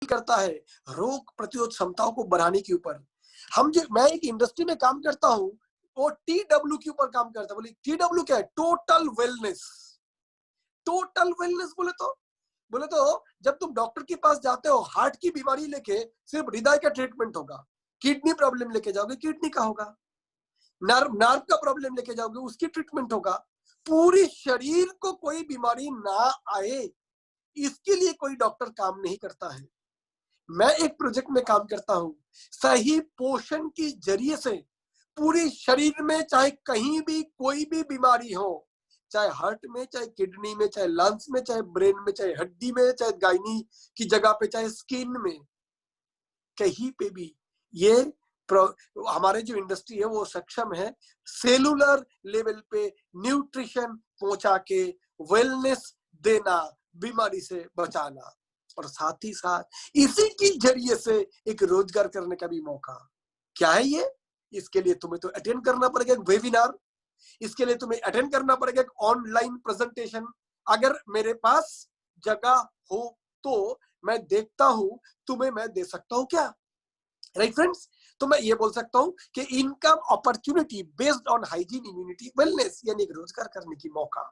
करता है रोग प्रतिरोध क्षमताओं को बढ़ाने के ऊपर। मैं एक इंडस्ट्री में काम करता हूँ, वो TW के ऊपर काम करता है। बोले TW क्या है? Total wellness. टोटल वेलनेस बोले तो जब तुम डॉक्टर के पास जाते हो हार्ट की बीमारी लेके, सिर्फ हृदय का ट्रीटमेंट होगा। किडनी प्रॉब्लम लेके जाओगे, किडनी का होगा। नर्व का प्रॉब्लम लेके जाओगे, उसकी ट्रीटमेंट होगा। पूरी शरीर को कोई बीमारी ना आए, इसके लिए कोई डॉक्टर काम नहीं करता है। मैं एक प्रोजेक्ट में काम करता हूं, सही पोषण के जरिए से पूरी शरीर में चाहे कहीं भी कोई भी बीमारी हो, चाहे हार्ट में, चाहे किडनी में, चाहे लंग्स में, चाहे ब्रेन में, चाहे हड्डी में, चाहे गायनी की जगह पे, चाहे स्किन में, कहीं पे भी ये हमारे जो इंडस्ट्री है वो सक्षम है सेलुलर लेवल पे न्यूट्रिशन पहुंचा के वेलनेस देना, बीमारी से बचाना, और साथ ही साथ इसी के जरिए से एक रोजगार करने का भी मौका। क्या है ये? इसके लिए तुम्हें तो अटेंड करना पड़ेगा एक वेबिनार, इसके लिए तुम्हें अटेंड करना पड़ेगा एक ऑनलाइन प्रेजेंटेशन। अगर मेरे पास जगह हो तो मैं देखता हूं तुम्हें मैं दे सकता हूं क्या, राइट फ्रेंड्स? तो मैं ये बोल सकता हूं कि income opportunity based on hygiene, immunity, wellness, यानी एक रोजगार करने की मौका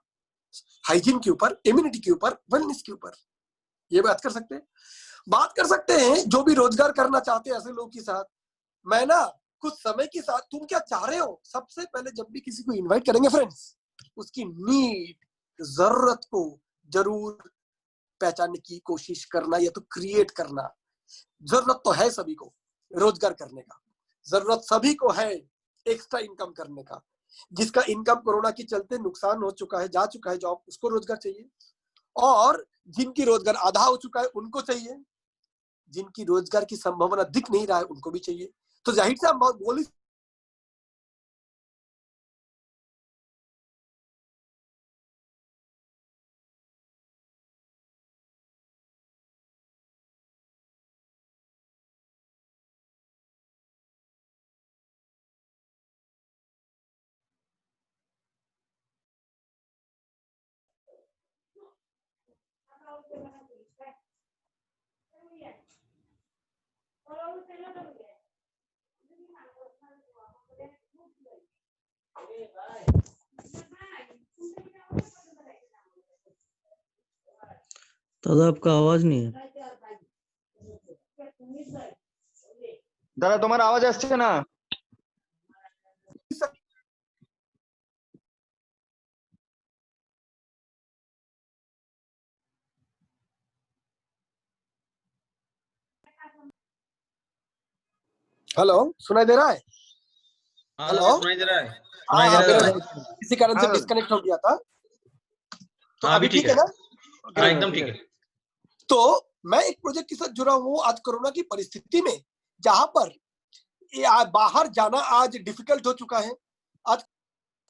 हाइजीन के ऊपर, इम्यूनिटी के ऊपर, वेलनेस के ऊपर। ये बात कर सकते हैं जो भी रोजगार करना चाहते हैं ऐसे लोगों के साथ। मैं ना कुछ समय के साथ, तुम क्या चाह रहे हो, सबसे पहले जब भी किसी को इनवाइट करेंगे फ्रेंड्स, उसकी नीड, जरूरत को जरूर पहचानने की कोशिश करना या तो क्रिएट करना। जरूरत तो है सभी को रोजगार करने का, जरूरत सभी को है एक्स्ट्रा इनकम करने का। जिसका इनकम कोरोना के चलते नुकसान हो चुका है, जा चुका है जॉब, उसको रोजगार चाहिए। और जिनकी रोजगार आधा हो चुका है उनको चाहिए, जिनकी रोजगार की संभावना दिख नहीं रहा है उनको भी चाहिए। तो जाहिर से हम बोल दादा आपका आवाज नहीं है। दादा तुम्हारा आवाज আসছে না। हेलो, सुनाई दे रहा है? हेलो, सुनाई दे रहा है। हाँ, मेरा किसी कारण से डिस्कनेक्ट हो गया था। तो अभी ठीक है ना? हाँ, एकदम ठीक है। तो मैं एक प्रोजेक्ट के साथ जुड़ा हूँ आज कोरोना की परिस्थिति में, जहां पर बाहर जाना आज डिफिकल्ट हो चुका है। आज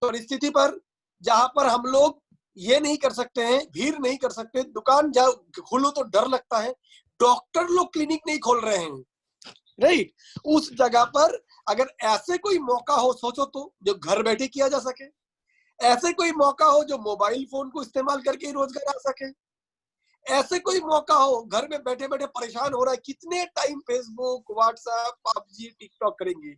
परिस्थिति पर जहां पर हम लोग ये नहीं कर सकते हैं, भीड़ नहीं कर सकते, दुकान जा खोलो तो डर लगता है, डॉक्टर लोग क्लिनिक नहीं खोल रहे हैं, राइट? उस जगह पर अगर ऐसे कोई मौका हो, सोचो तो, जो घर बैठे किया जा सके, ऐसे कोई मौका हो जो मोबाइल फोन को इस्तेमाल करके ही रोजगार आ सके, ऐसे कोई मौका हो, घर में बैठे बैठे परेशान हो रहा है, कितने time Facebook, WhatsApp, PUBG, TikTok करेंगे,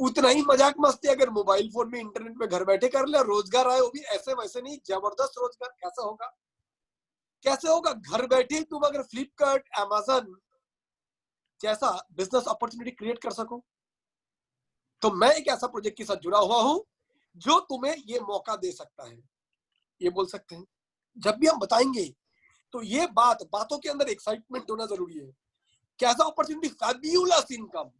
उतना ही मजाक मस्ती अगर मोबाइल फोन में इंटरनेट में घर बैठे कर ले, रोजगार आए, वो भी ऐसे वैसे नहीं, जबरदस्त रोजगार। कैसा होगा? कैसे होगा? घर बैठे तुम अगर फ्लिपकार्ट, अमेजन जैसा बिजनेस अपॉर्चुनिटी क्रिएट कर सको। तो मैं एक ऐसा प्रोजेक्ट के साथ जुड़ा हुआ हूं जो तुम्हें ये मौका दे सकता है। ये बोल सकते हैं जब भी हम बताएंगे तो ये बातों के अंदर एक्साइटमेंट होना जरूरी है। कैसा opportunity? Fabulous income,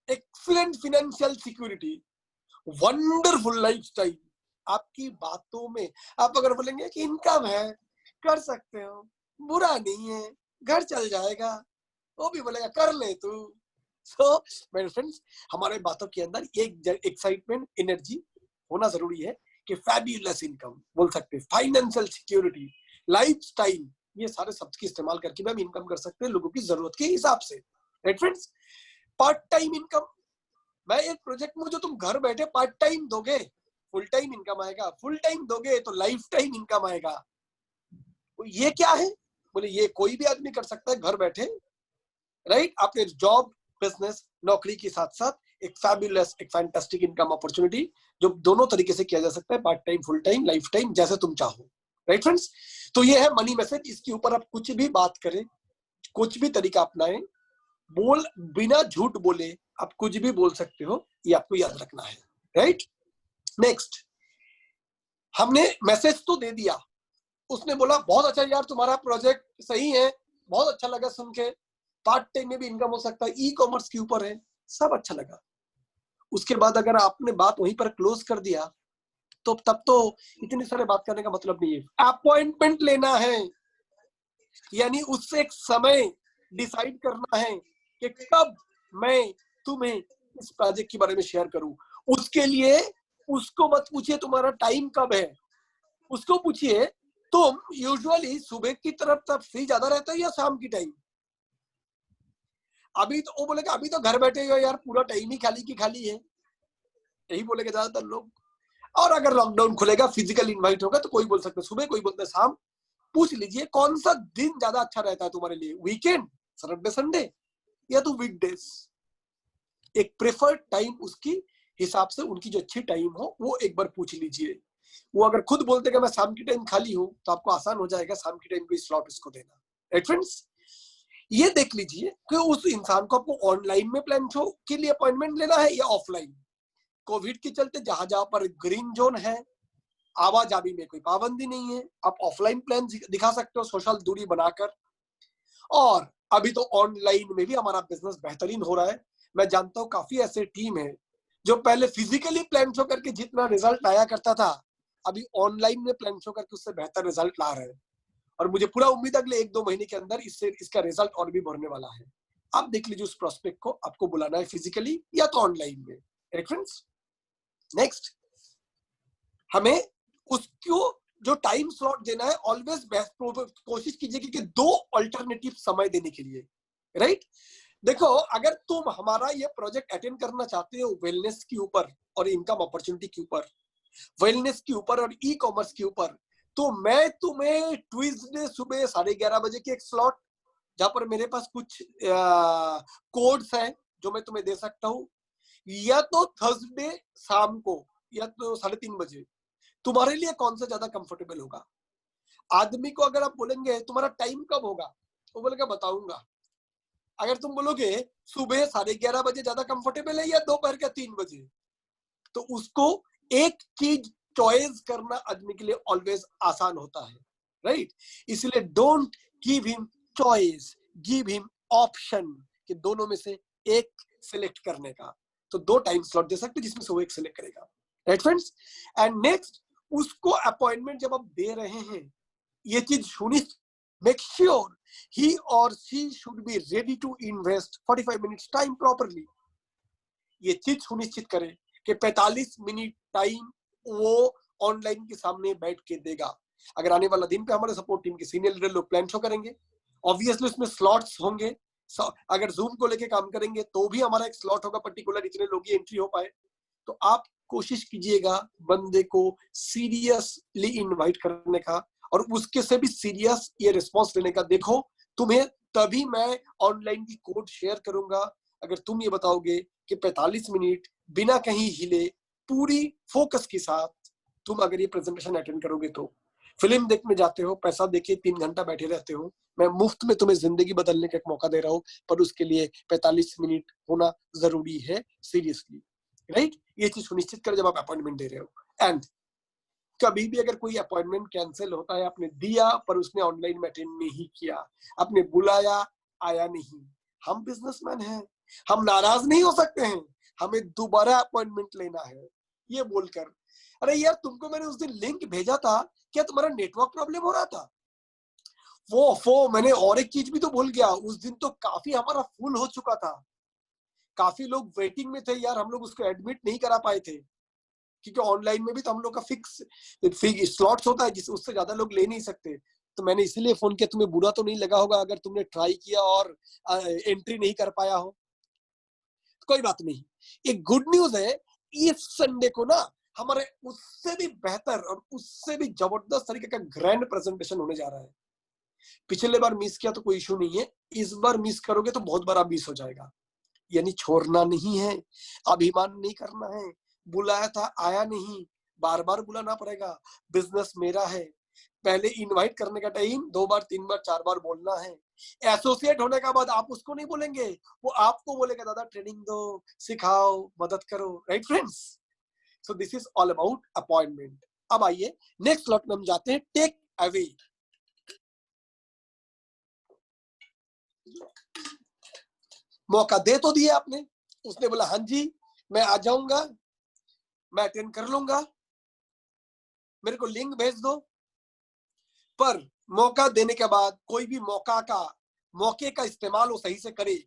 excellent financial security, wonderful lifestyle. आपकी बातों में आप अगर बोलेंगे कि इनकम है, कर सकते हो, बुरा नहीं है, घर चल जाएगा, वो भी बोलेगा कर ले तू। सो मेरे फ्रेंड्स, हमारे बातों के अंदर एक एक्साइटमेंट, एनर्जी होना जरूरी है कि फैब्यूलस इनकम बोल सकते हैं, फाइनेंशियल सिक्योरिटी, लाइफस्टाइल, ये सारे शब्द की इस्तेमाल करके भी हम इनकम कर सकते हैं लोगों की जरूरत के हिसाब से, right friends? Part time income, मैं एक प्रोजेक्ट में जो तुम घर बैठे पार्ट टाइम दोगे फुल टाइम इनकम आएगा, फुल टाइम दोगे तो लाइफ टाइम इनकम आएगा। ये क्या है? बोले ये कोई भी आदमी कर सकता है घर बैठे, राइट? आपके जॉब, बिजनेस, नौकरी के साथ साथ एक फैबुलस, एक फैंटास्टिक इनकम अपॉर्चुनिटी जो दोनों तरीके से किया जा सकता है, part time, full time, life time, जैसे तुम चाहो। Right friends? तो ये है मनी मैसेज। इसके ऊपर आप कुछ भी बात करें, कुछ भी तरीका अपनाएं, बिना झूठ बोले आप कुछ भी बोल सकते हो, ये आपको याद रखना है। राइट? नेक्स्ट, हमने मैसेज तो दे दिया, उसने बोला बहुत अच्छा यार तुम्हारा प्रोजेक्ट सही है, बहुत अच्छा लगा सुन के, पार्ट टाइम में भी इनकम हो सकता है, ई कॉमर्स के ऊपर है, सब अच्छा लगा। उसके बाद अगर आपने बात वहीं पर क्लोज कर दिया तो तब तो इतनी सारे बात करने का मतलब नहीं है। अपॉइंटमेंट लेना है, यानी उससे एक समय डिसाइड करना है कि कब मैं तुम्हें इस प्रोजेक्ट के बारे में शेयर करूं। उसके लिए उसको मत पूछिए तुम्हारा टाइम कब है, उसको पूछिए तुम यूजुअली सुबह की तरफ तब फ्री ज्यादा रहता है या शाम की टाइम। अभी तो वो बोलेगा अभी तो घर बैठे हो यार, पूरा टाइम ही खाली की खाली है, यही बोलेंगे ज्यादातर लोग। और अगर लॉकडाउन खुलेगा, फिजिकल इनवाइट होगा, तो कोई बोल सकता है सुबह, कोई बोलता है शाम। पूछ लीजिए कौन सा दिन ज्यादा अच्छा रहता है तुम्हारे लिए, वीकेंड, सैटरडे संडे, या तो वीकडेज। एक प्रेफर्ड टाइम उसकी हिसाब से, उनकी जो अच्छी टाइम हो वो एक बार पूछ लीजिए। वो अगर खुद बोलते कि मैं शाम की टाइम खाली हूं, तो आपको आसान हो जाएगा शाम की टाइम को स्लॉट उसको देना। Right friends? ये देख लीजिए कि उस इंसान को आपको ऑनलाइन में प्लान शो के लिए अपॉइंटमेंट लेना है या ऑफलाइन। कोविड के चलते जहां जहां पर ग्रीन जोन है, आवाजाही में कोई पाबंदी नहीं है, आप ऑफलाइन प्लान दिखा सकते हो सोशल दूरी बनाकर। और अभी तो ऑनलाइन में भी हमारा बिजनेस बेहतरीन हो रहा है। मैं जानता हूँ काफी ऐसे टीम है जो पहले फिजिकली प्लान शो करके जितना रिजल्ट आया करता था, अभी ऑनलाइन में प्लान शो करके उससे बेहतर रिजल्ट ला रहे हैं। और मुझे पूरा उम्मीद है अगले 1-2 महीने के अंदर इससे इसका रिजल्ट और भी बढ़ने वाला है। आप देख लीजिए उस प्रोस्पेक्ट को आपको बुलाना है फिजिकली या तो ऑनलाइन में। रेफरेंस? नेक्स्ट, हमें उसको जो टाइम स्लॉट देना है, ऑलवेज कोशिश कीजिए कि 2 अल्टरनेटिव समय देने के लिए। राइट? देखो, अगर तुम हमारा ये प्रोजेक्ट अटेंड करना चाहते हो वेलनेस के ऊपर और इनकम अपॉर्चुनिटी के ऊपर, वेलनेस के ऊपर और ई कॉमर्स के ऊपर, तो मैं तुम्हें ट्यूसडे सुबह 11:30 बजे की एक स्लॉट, जहां पर मेरे पास कुछ कोड्स हैं जो मैं तुम्हें दे सकता हूँ, या तो थर्सडे शाम को या तो 3:30 बजे, तुम्हारे लिए कौन सा ज्यादा कंफर्टेबल होगा? आदमी को अगर आप बोलेंगे तुम्हारा टाइम कब होगा, वो बोलेगा बताऊंगा। अगर तुम बोलोगे सुबह 11:30 बजे ज्यादा कंफर्टेबल है या दोपहर के 3 बजे, तो उसको एक चीज चॉइस करना आदमी के लिए ऑलवेज आसान होता है। राइट? इसलिए don't give him choice, give him option, कि दोनों में से एक सिलेक्ट करने का। तो 2 टाइम स्लॉट दे सकते जिसमें से वो एक सिलेक्ट करेगा। Right friends? एंड नेक्स्ट, उसको अपॉइंटमेंट जब आप दे रहे हैं, ये चीज सुनिश्चित, मेक श्योर ही और she should be ready to invest 45 minutes time properly. ये चीज सुनिश्चित करें कि 45 मिनट टाइम वो ऑनलाइन के सामने बैठ के देगा। अगर आने वाला दिन पे हमारे सपोर्ट टीम के सीनियर लीडर लोग प्लान शो करेंगे, ऑब्वियसली उसमें स्लॉट्स होंगे। अगर जूम को लेके काम करेंगे तो भी हमारा एक स्लॉट होगा पर्टिकुलर, इतने लोग ही एंट्री हो पाए। तो आप कोशिश कीजिएगा बंदे को सीरियसली इनवाइट करने का और उसके से भी सीरियस ये रिस्पॉन्स लेने का। देखो, तुम्हें तभी मैं ऑनलाइन की कोड शेयर करूंगा अगर तुम ये बताओगे कि 45 मिनट बिना कहीं हिले, पूरी फोकस के साथ तुम अगर ये प्रेजेंटेशन अटेंड करोगे। तो फिल्म देखने जाते हो, पैसा देके 3 घंटा बैठे रहते हो, मैं मुफ्त में तुम्हें जिंदगी बदलने का एक मौका दे रहा हूँ, पर उसके लिए 45 मिनट होना जरूरी है सीरियसली। राइट? ये चीज सुनिश्चित कर जब आप अपॉइंटमेंट दे रहे हो। एंड कभी भी अगर कोई अपॉइंटमेंट कैंसिल होता है, आपने दिया पर उसने ऑनलाइन में अटेंड नहीं किया, आपने बुलाया आया नहीं, हम बिजनेसमैन हैं, हम नाराज नहीं हो सकते हैं, हमें दोबारा अपॉइंटमेंट लेना है। ये बोलकर, अरे यार तुमको मैंने उस दिन लिंक भेजा था, क्या तुम्हारा नेटवर्क प्रॉब्लम हो रहा था? वो मैंने और एक चीज भी तो भूल गया, उस दिन तो काफी हमारा फुल हो चुका था, काफी लोग वेटिंग में थे यार, हम लोग उसको एडमिट नहीं करा पाए थे, क्योंकि ऑनलाइन में भी तो हम लोग का फिक्स स्लॉट्स होता है जिस उससे ज्यादा लोग ले नहीं सकते। तो मैंने इसलिए फोन किया, तुम्हें बुरा तो नहीं लगा होगा अगर तुमने ट्राई किया और एंट्री नहीं कर पाया हो? कोई बात नहीं, एक गुड न्यूज है, इस संडे को ना हमारे उससे भी बेहतर और उससे भी जबरदस्त तरीके का ग्रैंड प्रेजेंटेशन होने जा रहा है। पिछले बार मिस किया तो कोई इशू नहीं है, इस बार मिस करोगे तो बहुत बड़ा मिस हो जाएगा। यानी छोड़ना नहीं है, अभिमान नहीं करना है, बुलाया था आया नहीं, बार बार बुलाना पड़ेगा, बिजनेस मेरा है, पहले इनवाइट करने का टाइम 2 बार 3 बार 4 बार बोलना है। एसोसिएट होने के बाद आप उसको नहीं बोलेंगे, वो आपको बोलेगा दादा ट्रेनिंग दो, सिखाओ, मदद करो, right friends. So this is all about appointment. अब आइए नेक्स्ट स्लॉट में हम जाते हैं, टेक अवे। मौका दे तो दिया आपने, उसने बोला हाँ जी मैं आ जाऊंगा, मैं अटेंड कर लूंगा, मेरे को लिंक भेज दो। पर मौका देने के बाद कोई भी मौके का इस्तेमाल वो सही से करे।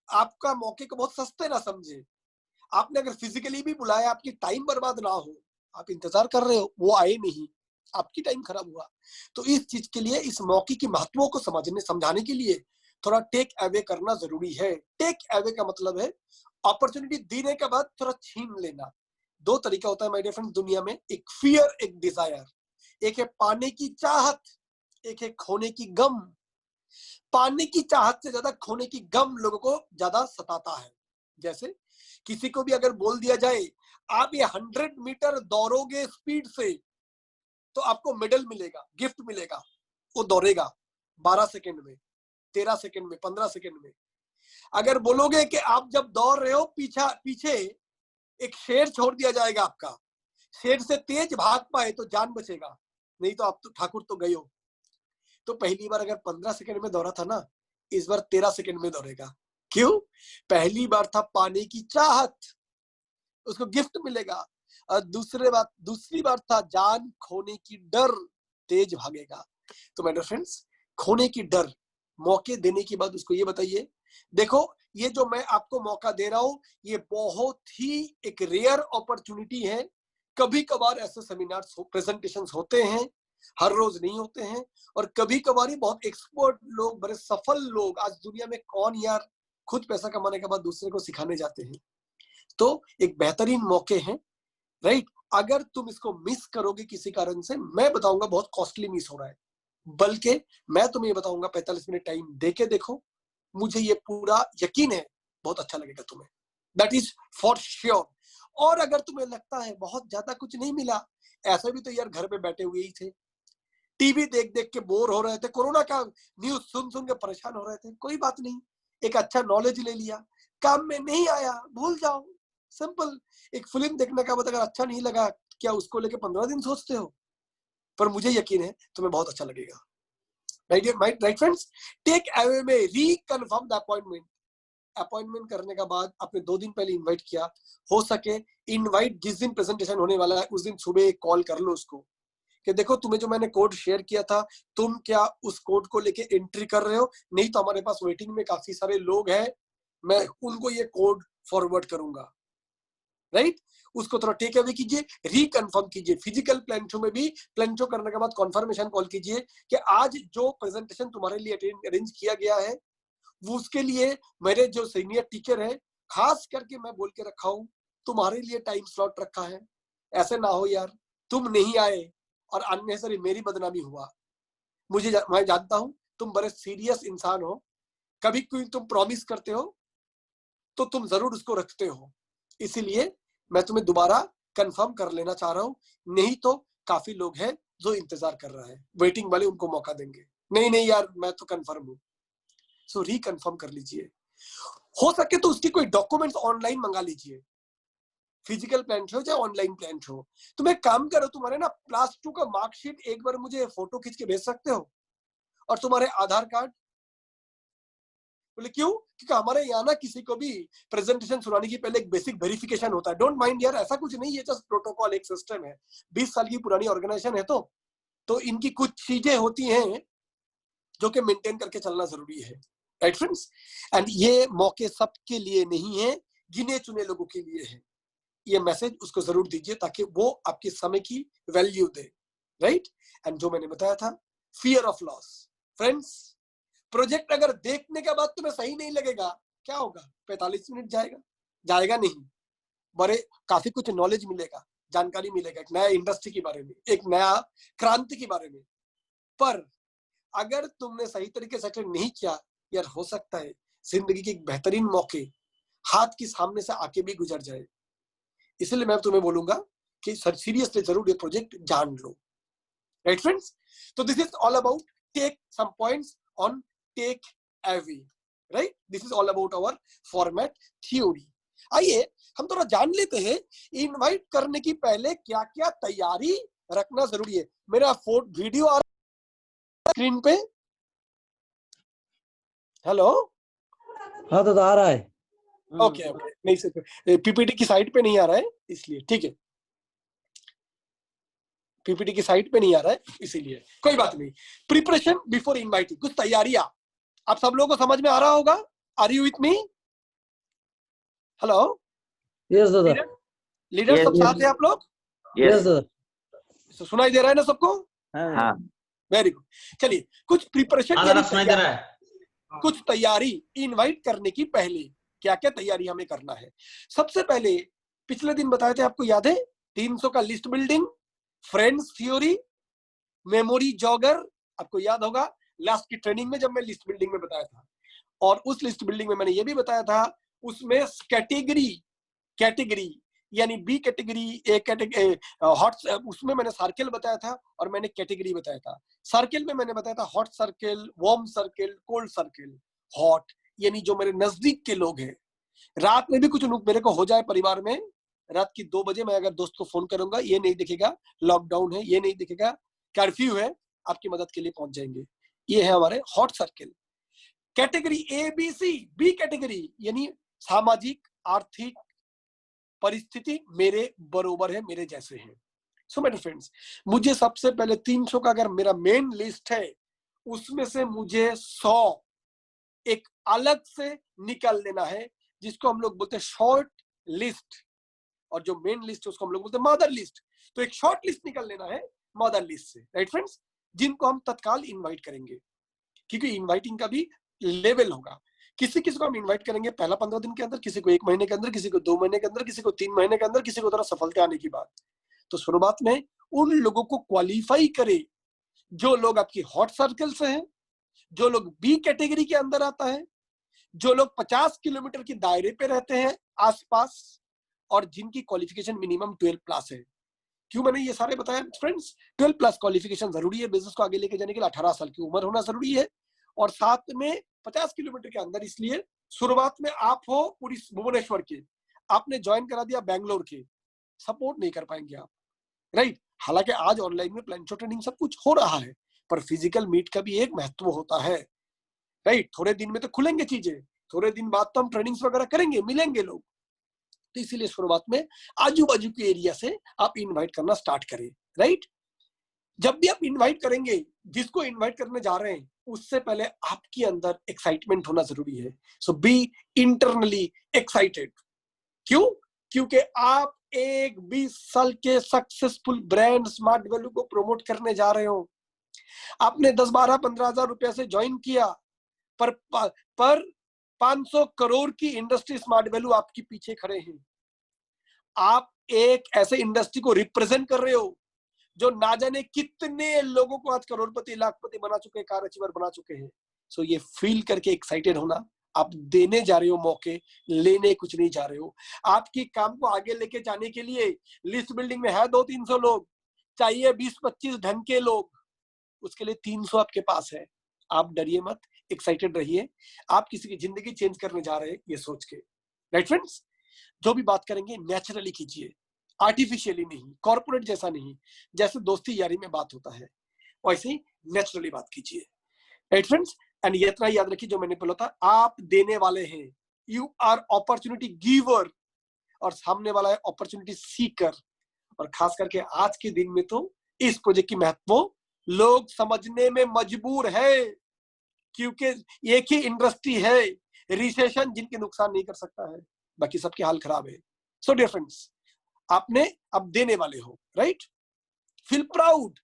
आपका मौके को बहुत सस्ते ना समझे। आपने अगर फिजिकली भी बुलाया, आपकी टाइम बर्बाद ना हो, आप इंतजार कर रहे हो, वो आए नहीं, आपकी टाइम खराब हुआ। तो इस चीज के लिए, इस मौके की महत्व को समझाने के लिए थोड़ा टेक अवे करना जरूरी है। टेक अवे का मतलब है अपॉर्चुनिटी देने के बाद थोड़ा छीन लेना। 2 तरीका होता है माय डियर फ्रेंड्स दुनिया में, एक फियर, एक डिजायर। एक है पाने की चाहत, एक है खोने की गम। पाने की चाहत से ज्यादा खोने की गम लोगों को ज्यादा सताता है। जैसे किसी को भी अगर बोल दिया जाए आप ये 100 मीटर दौड़ोगे स्पीड से तो आपको मेडल मिलेगा, गिफ्ट मिलेगा, वो दौड़ेगा 12 सेकंड में, 13 सेकंड में, 15 सेकंड में। अगर बोलोगे कि आप जब दौड़ रहे हो पीछे एक शेर छोड़ दिया जाएगा, आपका शेर से तेज भाग पाए तो जान बचेगा, नहीं तो आप तो ठाकुर तो गए हो। तो पहली बार अगर 15 सेकंड में दौड़ा था ना, इस बार 13 सेकंड में दौड़ेगा। क्यों? पहली बार था पाने की चाहत, उसको गिफ्ट मिलेगा। और दूसरी बार था जान खोने की डर, तेज भागेगा। तो मेरे फ्रेंड्स, खोने की डर, मौके देने के बाद उसको ये बताइए, देखो ये जो मैं आपको मौका दे रहा हूं, ये बहुत ही एक रेयर अपॉर्चुनिटी है। कभी कभार ऐसे सेमिनार्स प्रेजेंटेशंस होते हैं, हर रोज नहीं होते हैं। और कभी कभार ही बहुत एक्सपर्ट लोग, बड़े सफल लोग, आज दुनिया में कौन यार खुद पैसा कमाने के बाद दूसरे को सिखाने जाते हैं। तो एक बेहतरीन मौके हैं, राइट। अगर तुम इसको मिस करोगे किसी कारण से, मैं बताऊंगा बहुत कॉस्टली मिस हो रहा है। बल्कि मैं तुम्हें ये बताऊंगा 45 मिनट टाइम देके देखो, मुझे ये पूरा यकीन है बहुत अच्छा लगेगा तुम्हें, दैट इज फॉर श्योर। और अगर तुम्हें लगता है बहुत ज्यादा कुछ नहीं मिला, ऐसे भी तो यार घर पे बैठे हुए ही थे, टीवी देख देख के बोर हो रहे थे, कोरोना का न्यूज सुन सुन के परेशान हो रहे थे, कोई बात नहीं, एक अच्छा नॉलेज ले लिया, काम में नहीं आया भूल जाओ, सिंपल। एक फिल्म देखने का बाद अगर अच्छा नहीं लगा, क्या उसको लेके 15 दिन सोचते हो? पर मुझे यकीन है तुम्हें बहुत अच्छा लगेगा। राइट फ्रेंड्स, टेक अवे में रीकन्फर्म द अपॉइंटमेंट करने के बाद आपने 2 दिन पहले इनवाइट किया, हो सके इनवाइट जिस दिन प्रेजेंटेशन होने वाला है उस दिन सुबह कॉल कर लो उसको कि देखो तुम्हें जो मैंने कोड शेयर किया था, तुम क्या उस कोड को लेके एंट्री कर रहे हो? नहीं तो हमारे पास वेटिंग में काफी सारे लोग हैं, मैं उनको ये कोड फॉरवर्ड करूंगा, राइट। उसको थोड़ा टेक अवे कीजिए, रिकन्फर्म कीजिए। फिजिकल प्लान शो में भी प्लान शो करने के बाद कॉन्फर्मेशन कॉल कीजिए कि आज जो प्रेजेंटेशन तुम्हारे लिए अरेंज किया गया है वो उसके लिए मेरे जो सीनियर टीचर है खास करके मैं बोल के रखा हूं, तुम्हारे लिए टाइम स्लॉट रखा है। ऐसे ना हो यार तुम नहीं आए और अननेसेसरी मेरी बदनामी हुआ। मैं जानता हूं तुम बड़े सीरियस इंसान हो, कभी कोई तुम प्रॉमिस करते हो तो तुम जरूर उसको रखते हो, इसीलिए मैं तुम्हें दोबारा कंफर्म कर लेना चाह रहा हूं। नहीं तो काफी लोग हैं जो इंतजार कर रहा है, वेटिंग वाले उनको मौका देंगे। नहीं नहीं यार मैं तो कंफर्म हूं। सो रिकन्फर्म कर लीजिए, हो सके तो उसकी कोई डॉक्यूमेंट्स ऑनलाइन मंगा लीजिए, फिजिकल प्लान हो चाहे ऑनलाइन प्लान हो। तुम एक काम करो, तुम्हारे ना +2 का मार्कशीट एक बार मुझे फोटो खींच के भेज सकते हो, और तुम्हारे आधार कार्ड। बोले क्यों? क्योंकि हमारे यहाँ ना किसी को भी प्रेजेंटेशन सुनाने की पहले एक बेसिक वेरिफिकेशन होता है। डोंट माइंड यार, ऐसा कुछ नहीं है, जस्ट प्रोटोकॉल, एक सिस्टम है। 20 साल की पुरानी ऑर्गेनाइजेशन है तो इनकी कुछ चीजें होती हैं जो कि मेंटेन करके चलना जरूरी है, राइट फ्रेंड्स। एंड ये मौके सबके लिए नहीं है, गिने चुने लोगों के लिए है। ये मैसेज उसको जरूर दीजिए ताकि वो आपके समय की वैल्यू दे, राइट। एंड जो मैंने बताया था, fear of loss. Friends, project अगर देखने के बाद तुम्हें सही नहीं लगेगा, क्या होगा? 45 मिनट जाएगा नहीं, बड़े काफी कुछ नॉलेज मिलेगा, जानकारी मिलेगा, एक नया इंडस्ट्री के बारे में, एक नया क्रांति के बारे में। पर अगर तुमने सही तरीके से अटेंड नहीं किया, यार हो सकता है जिंदगी के एक बेहतरीन मौके हाथ के सामने से आके भी गुजर जाए। इसलिए मैं तुम्हें बोलूंगा कि सर सीरियसली जरूर ये प्रोजेक्ट जान लो, राइट फ्रेंड्स। तो this is all about take some points on take away, right. This is all about our format theory. आइए हम थोड़ा जान लेते हैं इनवाइट करने की पहले क्या क्या तैयारी रखना जरूरी है। मेरा वीडियो आ स्क्रीन पे? हेलो, हाँ तो आ रहा है। ओके ओके, नहीं सर पीपीटी की साइट पे नहीं आ रहा है इसलिए, ठीक है, पीपीटी की साइट पे नहीं आ रहा है इसीलिए, कोई बात नहीं। प्रिपरेशन बिफोर इनवाइटिंग, कुछ तैयारियां आप सब लोगों को समझ में आ रहा होगा। Are you with me? Hello yes दादा। लीडर, सब Yes. साथ है आप लोग? यस दादा। सुनाई दे रहा है ना सबको? हाँ। Very good. चलिए कुछ प्रिपरेशन सुनाई दे रहा है। कुछ तैयारी इनवाइट करने की पहले क्या क्या तैयारी हमें करना है। सबसे पहले पिछले दिन बताए थे, आपको याद है, 300 का list building, friends theory, memory jogger, आपको याद होगा लास्ट की ट्रेनिंग में जब मैं लिस्ट बिल्डिंग में बताया था। और उस लिस्ट बिल्डिंग में मैंने ये भी बताया था, उसमें कैटेगरी यानी B category, A category, hot, उसमें मैंने सर्किल बताया था और मैंने कैटेगरी बताया था। सर्किल में मैंने बताया था hot circle, warm circle, cold circle. Hot यानी जो मेरे नजदीक के लोग हैं, रात में भी कुछ मेरे को हो जाए परिवार में, रात की 2 बजे मैं अगर दोस्त को फोन करूंगा, ये नहीं दिखेगा लॉकडाउन है, ये नहीं दिखेगा कर्फ्यू है, आपकी मदद के लिए पहुंच जाएंगे। ये है हमारे hot circle. Category A B C, B category यानी सामाजिक आर्थिक परिस्थिति मेरे बरोबर है, मेरे जैसे हैं। सो मेरे फ्रेंड्स, मुझे सबसे पहले 300 का अगर मेरा मेन लिस्ट है, उसमें से मुझे 100 एक अलग से निकाल लेना है, जिसको हम लोग बोलते हैं शॉर्ट लिस्ट, और जो मेन लिस्ट है उसको हम लोग बोलते हैं मदर लिस्ट। तो एक शॉर्ट लिस्ट निकाल लेना है मदर लिस्ट से, राइट फ्रेंड्स, जिनको हम तत्काल इनवाइट करेंगे, क्योंकि इनवाइटिंग का भी लेवल होगा। किसी किसी को हम इनवाइट करेंगे पहला 15 दिन के अंदर, किसी को 1 महीने के अंदर, किसी को 2 महीने के अंदर, किसी को 3 महीने के अंदर, किसी को थोड़ा सफलता आने की बात। तो शुरुआत में उन लोगों को क्वालिफाई करे जो लोग आपकी हॉट सर्कल से हैं, जो लोग बी कैटेगरी के अंदर आता है, जो लोग 50 किलोमीटर के दायरे पे रहते हैं आसपास, और जिनकी क्वालिफिकेशन मिनिमम 12 प्लस है। क्यों मैंने ये सारे बताया फ्रेंड्स? 12 प्लस क्वालिफिकेशन जरूरी है बिजनेस को आगे लेके जाने के लिए। 18 साल की उम्र होना जरूरी है, और साथ में 50 किलोमीटर के अंदर। इसलिए शुरुआत में आप हो पूरी भुवनेश्वर के, आपने ज्वाइन करा दिया बैंगलोर के, सपोर्ट नहीं कर पाएंगे आप, राइट। हालांकि आज ऑनलाइन में प्लान शो ट्रेनिंग सब कुछ हो रहा है, पर फिजिकल मीट का भी एक महत्व होता है, राइट। थोड़े दिन में तो खुलेंगे चीजें, थोड़े दिन बाद तो हम ट्रेनिंग्स वगैरह करेंगे, मिलेंगे लोग। तो इसीलिए शुरुआत में आजू बाजू के एरिया से आप इनवाइट करना स्टार्ट करें, राइट। जब भी आप इनवाइट करेंगे, जिसको इनवाइट करने जा रहे हैं, उससे पहले आपके अंदर एक्साइटमेंट होना जरूरी है। सो बी इंटरनली एक्साइटेड। क्यों? क्योंकि आप एक 20 साल के सक्सेसफुल ब्रांड स्मार्ट वैल्यू को प्रमोट करने जा रहे हो। आपने 10, 12, 15 हजार रुपया से ज्वाइन किया, पर 500 करोड़ की इंडस्ट्री स्मार्ट वैल्यू आपके पीछे खड़े हैं। आप एक ऐसे इंडस्ट्री को रिप्रेजेंट कर रहे हो जो ना जाने कितने लोगों को आज करोड़पति, लाखपति बना चुके हैं, कार अचीवर बना चुके हैं। सो ये फील करके एक्साइटेड होना, आप देने जा रहे हो मौके, लेने कुछ नहीं जा रहे हो। आपकी काम को आगे लेके जाने के लिए लिस्ट बिल्डिंग में है 200-300 लोग, चाहिए 20-25 ढंग के लोग, उसके लिए 300 आपके पास है। आप डरिए मत, एक्साइटेड रहिए। आप किसी की जिंदगी चेंज करने जा रहे हैं ये सोच के, राइट फ्रेंड्स। जो भी बात करेंगे नेचुरली कीजिए, आर्टिफिशियली नहीं, कॉर्पोरेट जैसा नहीं। जैसे दोस्ती यारी में बात होता है वैसे ही नेचुरली बात कीजिए, राइट फ्रेंड्स। एंड ये इतना याद रखिए, जो मैंने बोला था, आप देने वाले हैं, यू आर अपॉर्चुनिटी गिवर, और सामने वाला है अपॉर्चुनिटी सीकर। और खास करके आज के दिन में तो इस प्रोजेक्ट की महत्व लोग समझने में मजबूर है, क्योंकि एक ही इंडस्ट्री है, रिसेशन जिनके नुकसान नहीं कर सकता है, बाकी सबके हाल खराब है। सो डियर फ्रेंड्स, आपने अब देने वाले हो, right. Feel proud,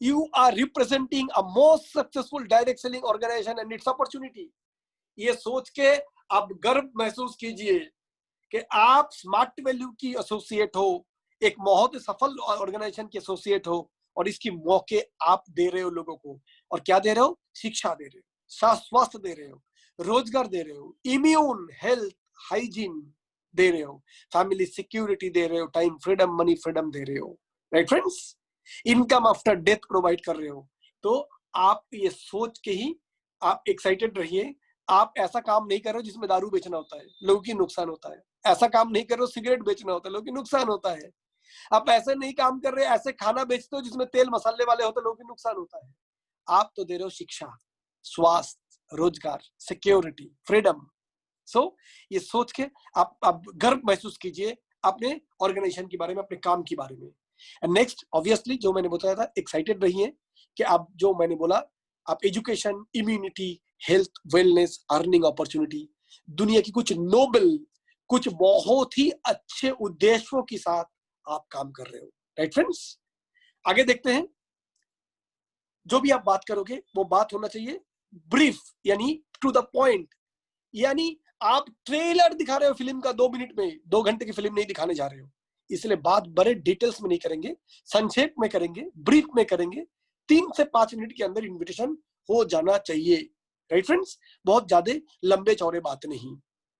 you are representing a most successful direct selling organisation and its opportunity. ये सोच के आप गर्व महसूस कीजिए कि आप स्मार्ट वैल्यू की एसोसिएट हो, एक बहुत सफल ऑर्गेनाइजेशन के एसोसिएट हो, और इसकी मौके आप दे रहे हो लोगों को। और क्या दे रहे हो? शिक्षा दे रहे हो, स्वास्थ्य दे रहे हो, रोजगार दे रहे हो, इम्यून हेल्थ हाइजीन दे रहे हो, फैमिली सिक्योरिटी दे रहे हो, टाइम फ्रीडम, मनी फ्रीडम दे रहे हो, right friends? Income after death provide कर रहे हो। तो आप ये सोच के ही आप एक्साइटेड रहिए। आप ऐसा काम नहीं कर रहे हो जिसमें दारू बेचना होता है, लोगों की नुकसान होता है। ऐसा काम नहीं कर रहे हो सिगरेट बेचना होता है, लोगों की नुकसान होता है। आप ऐसे नहीं काम कर रहे, ऐसे खाना बेचते हो जिसमें तेल मसाले वाले होते, लोगों की नुकसान होता है। आप तो दे रहे हो शिक्षा, स्वास्थ्य, रोजगार, सिक्योरिटी, फ्रीडम। सो ये सोच के आप गर्व महसूस कीजिए अपने ऑर्गेनाइजेशन के बारे में, अपने काम के बारे में। एंड नेक्स्ट ऑब्वियसली जो मैंने बताया था, एक्साइटेड रहिए कि आप जो मैंने बोला, आप education, immunity, health, wellness, earning opportunity, दुनिया की कुछ नोबल, कुछ बहुत ही अच्छे उद्देश्यों के साथ आप काम कर रहे हो, राइट फ्रेंड्स? आगे देखते हैं। जो भी आप बात करोगे वो बात होना चाहिए ब्रीफ, यानी टू द पॉइंट। यानी आप ट्रेलर दिखा रहे हो फिल्म का 2 मिनट में, 2 घंटे की फिल्म नहीं दिखाने जा रहे हो। इसलिए बात बड़े डिटेल्स में नहीं करेंगे, संक्षेप में करेंगे, ब्रीफ में करेंगे। 3 से 5 मिनट के अंदर इन्विटेशन हो जाना चाहिए, राइट फ्रेंड्स? बहुत ज्यादा लंबे चौड़े बात नहीं,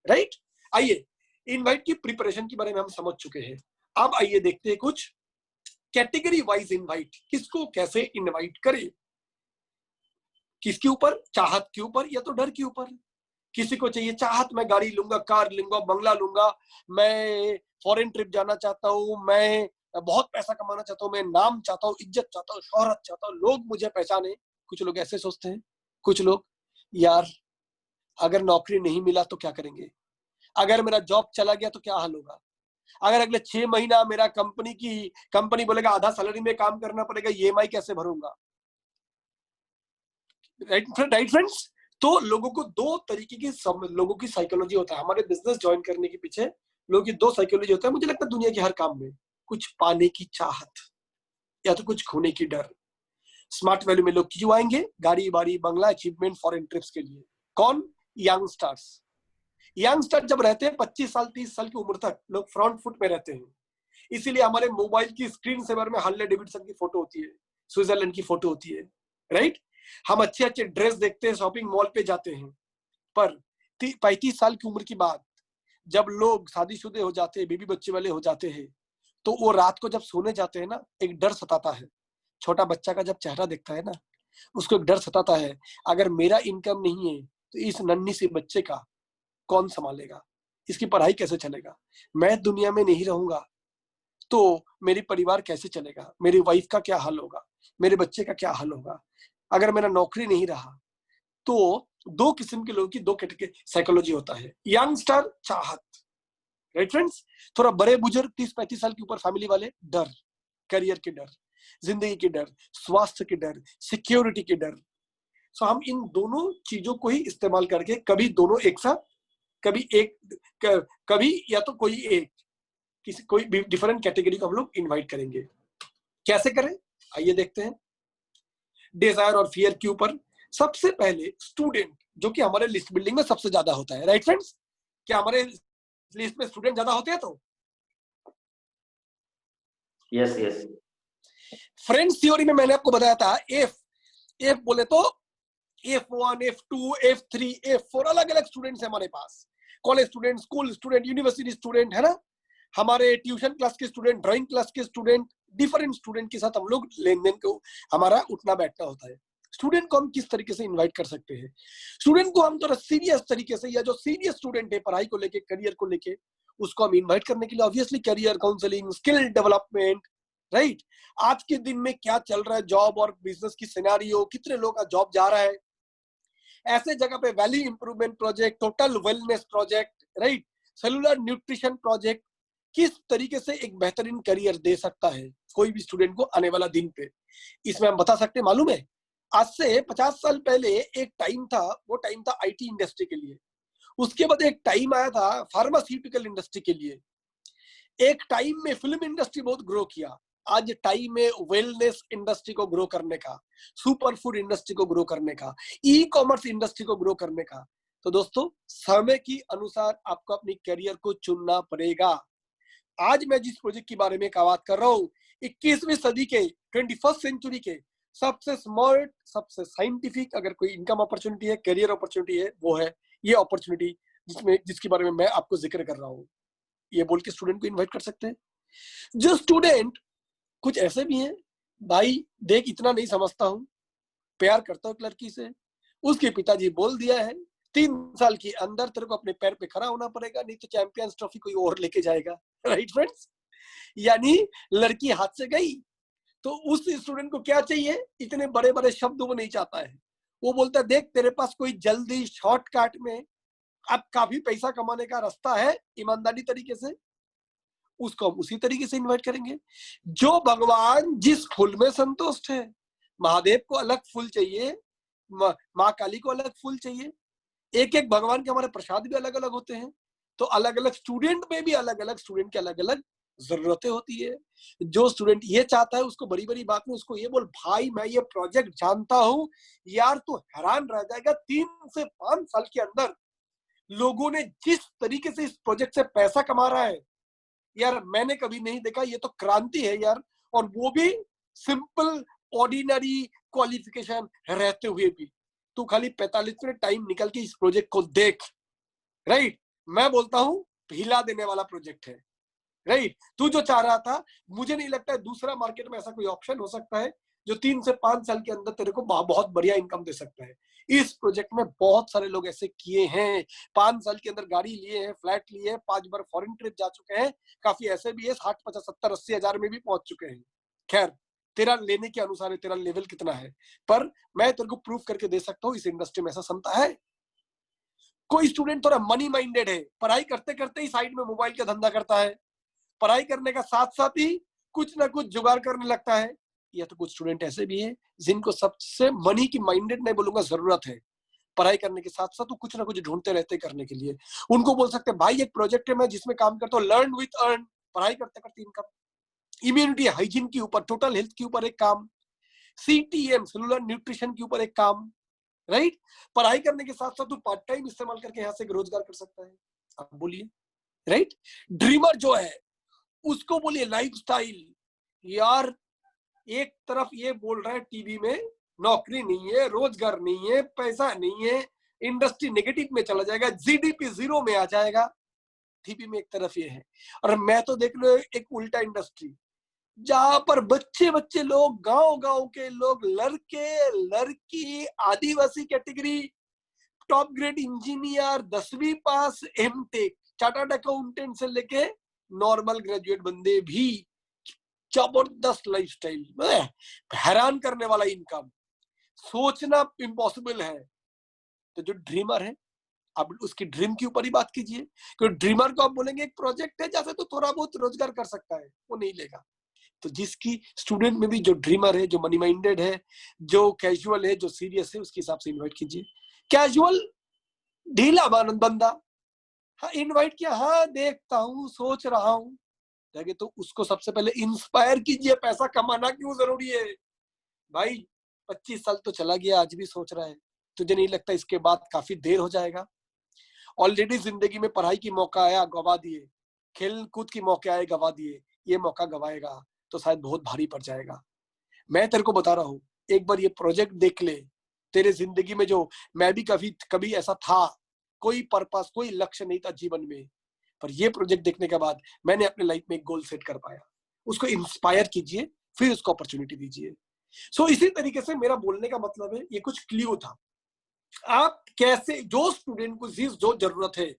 राइट? आइए, इनवाइट की प्रिपरेशन के बारे में हम समझ चुके हैं। अब आइए देखते हैं कुछ कैटेगरी वाइज इनवाइट, किसको कैसे इनवाइट करें। किसके ऊपर? चाहत के ऊपर या तो डर के ऊपर। किसी को चाहिए चाहत, मैं गाड़ी लूंगा, कार लूंगा, बंगला लूंगा, मैं फॉरेन ट्रिप जाना चाहता हूँ, मैं बहुत पैसा कमाना चाहता हूँ, मैं नाम चाहता हूँ, इज्जत चाहता हूँ, शोहरत चाहता हूँ, लोग मुझे पहचाने। कुछ लोग ऐसे सोचते हैं। कुछ लोग, यार अगर नौकरी नहीं मिला तो क्या करेंगे, अगर मेरा जॉब चला गया तो क्या हाल होगा, अगर अगले 6 महीना मेरा कंपनी बोलेगा आधा सैलरी में काम करना पड़ेगा, ईएमआई कैसे भरूंगा, राइट फ्रेंड्स? तो लोगों को 2 तरीके की लोगों की साइकोलॉजी होता है। हमारे बिजनेस ज्वाइन करने के पीछे लोगों की 2 साइकोलॉजी होता है। मुझे लगता है दुनिया के हर काम में, कुछ पाने की चाहत या तो कुछ खोने की डर। स्मार्ट वैल्यू में लोग क्यों आएंगे? गाड़ी, बाड़ी, बंगला, अचीवमेंट, फॉरेन ट्रिप्स के लिए। कौन? यंगस्टर्स। यंगस्टर जब रहते हैं 25 साल 30 साल की उम्र तक, लोग फ्रंट फुट में रहते हैं। इसीलिए हमारे मोबाइल की स्क्रीन सेवर में हार्ले डेविडसन की फोटो होती है, स्विट्जरलैंड की फोटो होती है, राइट? हम अच्छे अच्छे ड्रेस देखते हैं, शॉपिंग मॉल पे जाते हैं। पर 35 साल की उम्र के बाद जब लोग शादीशुदे हो जाते हैं, बीबी बच्चे वाले हो जाते हैं, तो वो रात को जब सोने जाते हैं ना, एक डर सताता है। छोटा बच्चा का जब चेहरा देखता है ना, उसको एक डर सताता है, अगर मेरा इनकम नहीं है तो इस नन्ही सी बच्चे का कौन संभालेगा, इसकी पढ़ाई कैसे चलेगा, मैं दुनिया में नहीं रहूंगा तो मेरी परिवार कैसे चलेगा, मेरी वाइफ का क्या हाल होगा, मेरे बच्चे का क्या हाल होगा, अगर मेरा नौकरी नहीं रहा। तो 2 किस्म के लोगों की 2 कैटेगरी साइकोलॉजी होता है। यंगस्टर चाहत, राइट फ्रेंड्स? थोड़ा बड़े बुजुर्ग 30-35 साल के ऊपर फैमिली वाले डर, करियर के डर, जिंदगी के डर, स्वास्थ्य के डर, सिक्योरिटी के डर। सो हम इन दोनों चीजों को ही इस्तेमाल करके, कभी दोनों एक साथ, कभी या तो कोई एक, किसी कोई डिफरेंट कैटेगरी को हम लोग इनवाइट करेंगे। कैसे करें आइए देखते हैं। डिजायर और फियर के ऊपर सबसे पहले स्टूडेंट, जो कि हमारे लिस्ट बिल्डिंग में सबसे ज्यादा होता है, राइट फ्रेंड्स? क्या हमारे लिस्ट में स्टूडेंट ज्यादा होते हैं? तो यस यस। फ्रेंड्स थ्योरी में मैंने आपको बताया था, एफ बोले तो F1, F2, F3, F4 अलग अलग स्टूडेंट्स है हमारे पास। College student, school student, university student, है ना, हमारे ट्यूशन क्लास के स्टूडेंट, ड्राइंग क्लास के स्टूडेंट, डिफरेंट स्टूडेंट के साथ हम लोग लेन देन को हमारा उठना बैठना होता है। स्टूडेंट को हम किस तरीके से इनवाइट कर सकते हैं? स्टूडेंट को हम थोड़ा सीरियस तरीके से, या जो सीरियस स्टूडेंट है पढ़ाई को लेके, करियर को लेके, उसको हम इनवाइट करने के लिए obviously career counselling, skill development, right? आज के दिन में क्या चल रहा है, जॉब और बिजनेस की सिनेरियो, कितने लोग का जॉब जा रहा है, ऐसे जगह पे value improvement project, total wellness project, right, cellular nutrition project, किस तरीके से एक बेहतरीन करियर दे सकता है कोई भी स्टूडेंट को आने वाला दिन पे, इसमें हम बता सकते हैं। मालूम है, आज से 50 साल पहले एक टाइम था, वो टाइम था आईटी इंडस्ट्री के लिए। उसके बाद एक टाइम आया था फार्मास्यूटिकल इंडस्ट्री के लिए। एक टाइम में फिल्म इंडस्ट्री बहुत ग्रो किया। आज टाइम है वेलनेस इंडस्ट्री को ग्रो करने का, सुपर फूड इंडस्ट्री को ग्रो करने का, ई कॉमर्स इंडस्ट्री को ग्रो करने का। तो दोस्तों, समय के अनुसार आपको अपनी करियर को चुनना पड़ेगा। आज मैं जिस प्रोजेक्ट के बारे में बात कर रहा हूँ, 21वीं सदी के 21st सेंचुरी के सबसे स्मार्ट, सबसे साइंटिफिक अगर कोई इनकम अपॉर्चुनिटी है, करियर अपॉर्चुनिटी है, वो है ये अपॉर्चुनिटी जिसके बारे में मैं आपको जिक्र कर रहा हूं। ये बोल के स्टूडेंट को इनवाइट कर सकते हैं। जो स्टूडेंट कुछ ऐसे भी हैं, भाई देख इतना नहीं समझता हूं, प्यार करता हूं एक लड़की से, उसके पिताजी बोल दिया है 3 साल के अंदर तेरे को अपने पैर पे खड़ा होना पड़ेगा, नहीं तो चैंपियंस ट्रॉफी कोई और लेके जाएगा। Right friends? यानी लड़की हाथ से गई तो उस स्टूडेंट को क्या चाहिए, इतने बड़े बड़े शब्द वो नहीं चाहता है। वो बोलता है देख तेरे पास कोई जल्दी शॉर्टकट में अब काफी पैसा कमाने का रास्ता है ईमानदारी तरीके से, उसको हम उसी तरीके से इनवाइट करेंगे। जो भगवान जिस फूल में संतुष्ट है, महादेव को अलग फूल चाहिए, माँ काली को अलग फूल चाहिए, एक एक भगवान के हमारे प्रसाद भी अलग अलग होते हैं, तो अलग अलग स्टूडेंट में भी अलग अलग स्टूडेंट की अलग अलग जरूरतें होती है। जो स्टूडेंट ये चाहता है उसको बड़ी बड़ी बात में उसको ये बोल, भाई मैं ये प्रोजेक्ट जानता हूं यार, तू हैरान रह जाएगा 3 से 5 साल के अंदर लोगों ने जिस तरीके से इस प्रोजेक्ट से पैसा कमा रहा है यार, मैंने कभी नहीं देखा, ये तो क्रांति है यार। और वो भी सिंपल ऑर्डिनरी क्वालिफिकेशन रहते हुए भी। तू खाली 45 मिनट टाइम निकल के इस प्रोजेक्ट को देख। राइट? मैं बोलता हूं हिला देने वाला प्रोजेक्ट है। राइट? तू जो चाह रहा था, मुझे नहीं लगता है दूसरा मार्केट में ऐसा कोई ऑप्शन हो सकता है जो 3 से 5 साल के अंदर तेरे को बहुत बढ़िया इनकम दे सकता है। इस प्रोजेक्ट में बहुत सारे लोग ऐसे किए हैं, 5 साल के अंदर गाड़ी लिए हैं, फ्लैट लिए हैं, 5 बार फॉरेन ट्रिप जा चुके हैं, काफी ऐसे भी है 60, 50, 70, 80 हजार में भी पहुंच चुके हैं। खैर तेरा लेने के अनुसार है, तेरा लेवल कितना है, पर मैं तेरे को प्रूफ करके दे सकता हूँ इस इंडस्ट्री में ऐसा समता है। कोई स्टूडेंट थोड़ा मनी माइंडेड है, पढ़ाई करते करते ही साइड में मोबाइल का धंधा करता है, पढ़ाई करने का साथ साथ ही कुछ ना कुछ जुगाड़ करने लगता है। या तो कुछ स्टूडेंट ऐसे भी हैं जिनको सबसे मनी की माइंडेड नहीं बोलूंगा, जरूरत है, पढ़ाई करने के साथ साथ तो कुछ ना कुछ ढूंढते रहते करने के लिए। उनको बोल सकते हैं भाई एक प्रोजेक्ट है मैं जिसमें काम करता हूँ, लर्न विथ अर्न, पढ़ाई करते करते इनकम, इम्यूनिटी हाइजीन के ऊपर, टोटल हेल्थ के ऊपर एक काम, CTM सेलुलर न्यूट्रिशन के ऊपर एक काम। राइट? पढ़ाई करने के साथ साथ तू पार्ट टाइम इस्तेमाल करके यहाँ से रोजगार कर सकता है। आप बोलिए। राइट? ड्रीमर जो है उसको बोलिए लाइफस्टाइल। यार एक तरफ ये बोल रहा है टीवी में नौकरी नहीं है, रोजगार नहीं है, पैसा नहीं है, इंडस्ट्री नेगेटिव में चला जाएगा, GDP 0 में आ जाएगा। टीवी में एक तरफ ये है, और मैं तो देख लो एक उल्टा इंडस्ट्री जहां पर बच्चे बच्चे लोग, गांव गांव के लोग, लड़के लड़की, आदिवासी कैटेगरी, टॉप ग्रेड इंजीनियर, 10वीं पास, MTech, चार्टर्ड अकाउंटेंट से लेके नॉर्मल ग्रेजुएट बंदे भी, जबरदस्त लाइफस्टाइल, हैरान करने वाला इनकम, सोचना इम्पॉसिबल है। तो जो ड्रीमर है आप उसकी ड्रीम के ऊपर ही बात कीजिए, क्योंकि ड्रीमर को आप बोलेंगे एक प्रोजेक्ट है जैसे तो थोड़ा बहुत रोजगार कर सकता है, वो नहीं लेगा। तो जिसकी स्टूडेंट में भी जो ड्रीमर है, जो मनी माइंडेड है, जो कैजुअल है, जो सीरियस है, उसके हिसाब से इन्वाइट कीजिए। कैजुअल ढीला बंदा, हाँ इन्वाइट किया, हाँ देखता हूँ, सोच रहा हूँ, तो उसको सबसे पहले इंस्पायर कीजिए। पैसा कमाना क्यों जरूरी है भाई? 25 साल तो चला गया, आज भी सोच रहा है, तुझे नहीं लगता इसके बाद काफी देर हो जाएगा? ऑलरेडी जिंदगी में पढ़ाई की मौका आया, गवा दिए, खेल कूद की मौके आए, गवा दिए, ये मौका गवाएगा तो शायद बहुत भारी पड़ जाएगा। मैं तेरे को बता रहा हूँ, एक बार ये प्रोजेक्ट देख ले, तेरे जिंदगी में जो मैं भी कभी ऐसा था, कोई पर्पस, कोई लक्ष्य नहीं था जीवन में, पर ये प्रोजेक्ट देखने के बाद मैंने अपने लाइफ में एक गोल सेट कर पाया। उसको इंस्पायर कीजिए, फिर उसको अपॉर्चुनिटी दीजिए। सो इसी तरीके से मेरा बोलने का मतलब है, ये कुछ क्लू था। आप कैसे जो स्टूडेंट को जो जरूरत है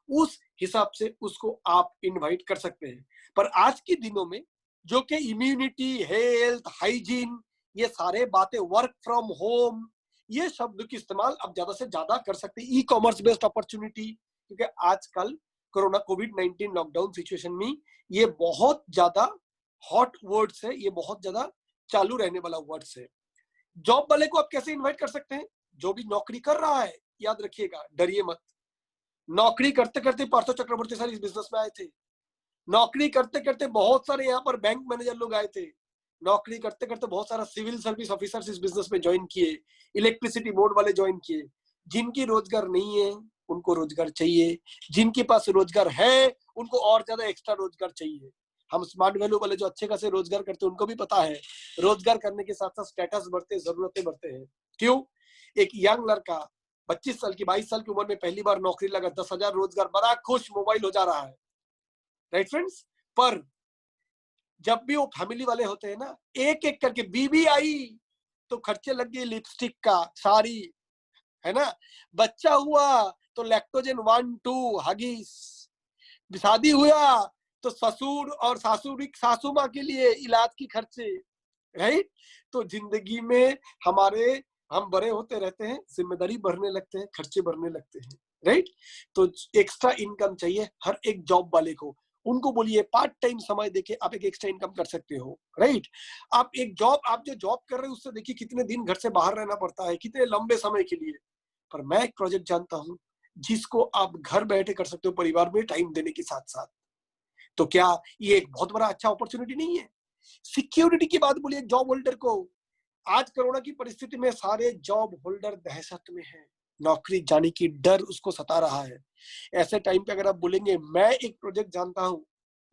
उस हिसाब से उसको आप इनवाइट कर सकते हैं। पर आज के दिनों में जो कि इम्यूनिटी, हेल्थ, हाइजीन, ये सारे बातें, वर्क फ्रॉम होम, ये शब्द की इस्तेमाल अब ज्यादा से ज्यादा कर सकते हैं। ई कॉमर्स बेस्ड अपॉर्चुनिटी, क्योंकि आजकल कोरोना कोविड-19 लॉकडाउन सिचुएशन में ये बहुत ज्यादा हॉट वर्ड्स है, ये बहुत ज्यादा चालू रहने वाला वर्ड्स है। जॉब वाले को आप कैसे इनवाइट कर सकते हैं? जो भी नौकरी कर रहा है, याद रखिएगा, डरिए मत। नौकरी करते करते पार्थो चक्रवर्ती सर इस बिजनेस में आए थे, नौकरी करते करते बहुत सारे यहाँ पर बैंक मैनेजर लोग आए थे, नौकरी करते करते बहुत सारा सिविल सर्विस ऑफिसर्स इस बिजनेस में ज्वाइन किए, इलेक्ट्रिसिटी बोर्ड वाले ज्वाइन किए। जिनकी रोजगार नहीं है उनको रोजगार चाहिए, जिनके पास रोजगार है उनको और ज्यादा एक्स्ट्रा रोजगार चाहिए। हम स्मार्ट वैल्यू वाले जो अच्छे खासे रोजगार करते हैं उनको भी पता है, रोजगार करने के साथ साथ स्टेटस बढ़ते, जरूरतें बढ़ते हैं। क्यों? एक यंग लड़का 25 साल की 22 साल की उम्र में पहली बार नौकरी लगा, 10,000 रोजगार, बड़ा खुश, मोबाइल हो जा रहा है, राइट फ्रेंड्स। पर जब भी वो फैमिली वाले होते हैं ना, एक एक करके बीबी आई तो खर्चे लग गए लिपस्टिक का, साड़ी, है ना, बच्चा हुआ तो लैक्टोजन 1 2 हगीज, शादी हुआ तो ससुर और सासू माँ के लिए इलाज की खर्चे, राइट। तो जिंदगी में हम बड़े होते रहते हैं, जिम्मेदारी बढ़ने लगते हैं, खर्चे बढ़ने लगते हैं, राइट। तो एक्स्ट्रा इनकम चाहिए हर एक जॉब वाले को। उनको बोलिए पार्ट टाइम समय देके आप एक एक्स्ट्रा इनकम कर सकते हो, राइट। आप जो जॉब कर रहे हो उससे देखिए कितने दिन घर से बाहर रहना पड़ता है, कितने लंबे समय के लिए। पर मैं एक प्रोजेक्ट जानता हूं जिसको आप घर बैठे कर सकते हो, परिवार में टाइम देने के साथ साथ। तो क्या ये एक बहुत बड़ा अच्छा अपॉर्चुनिटी नहीं है? सिक्योरिटी की बात बोलिए जॉब होल्डर को। आज कोरोना की परिस्थिति में सारे जॉब होल्डर दहशत में हैं, नौकरी जाने की डर उसको सता रहा है। ऐसे टाइम पे अगर आप बोलेंगे मैं एक प्रोजेक्ट जानता हूं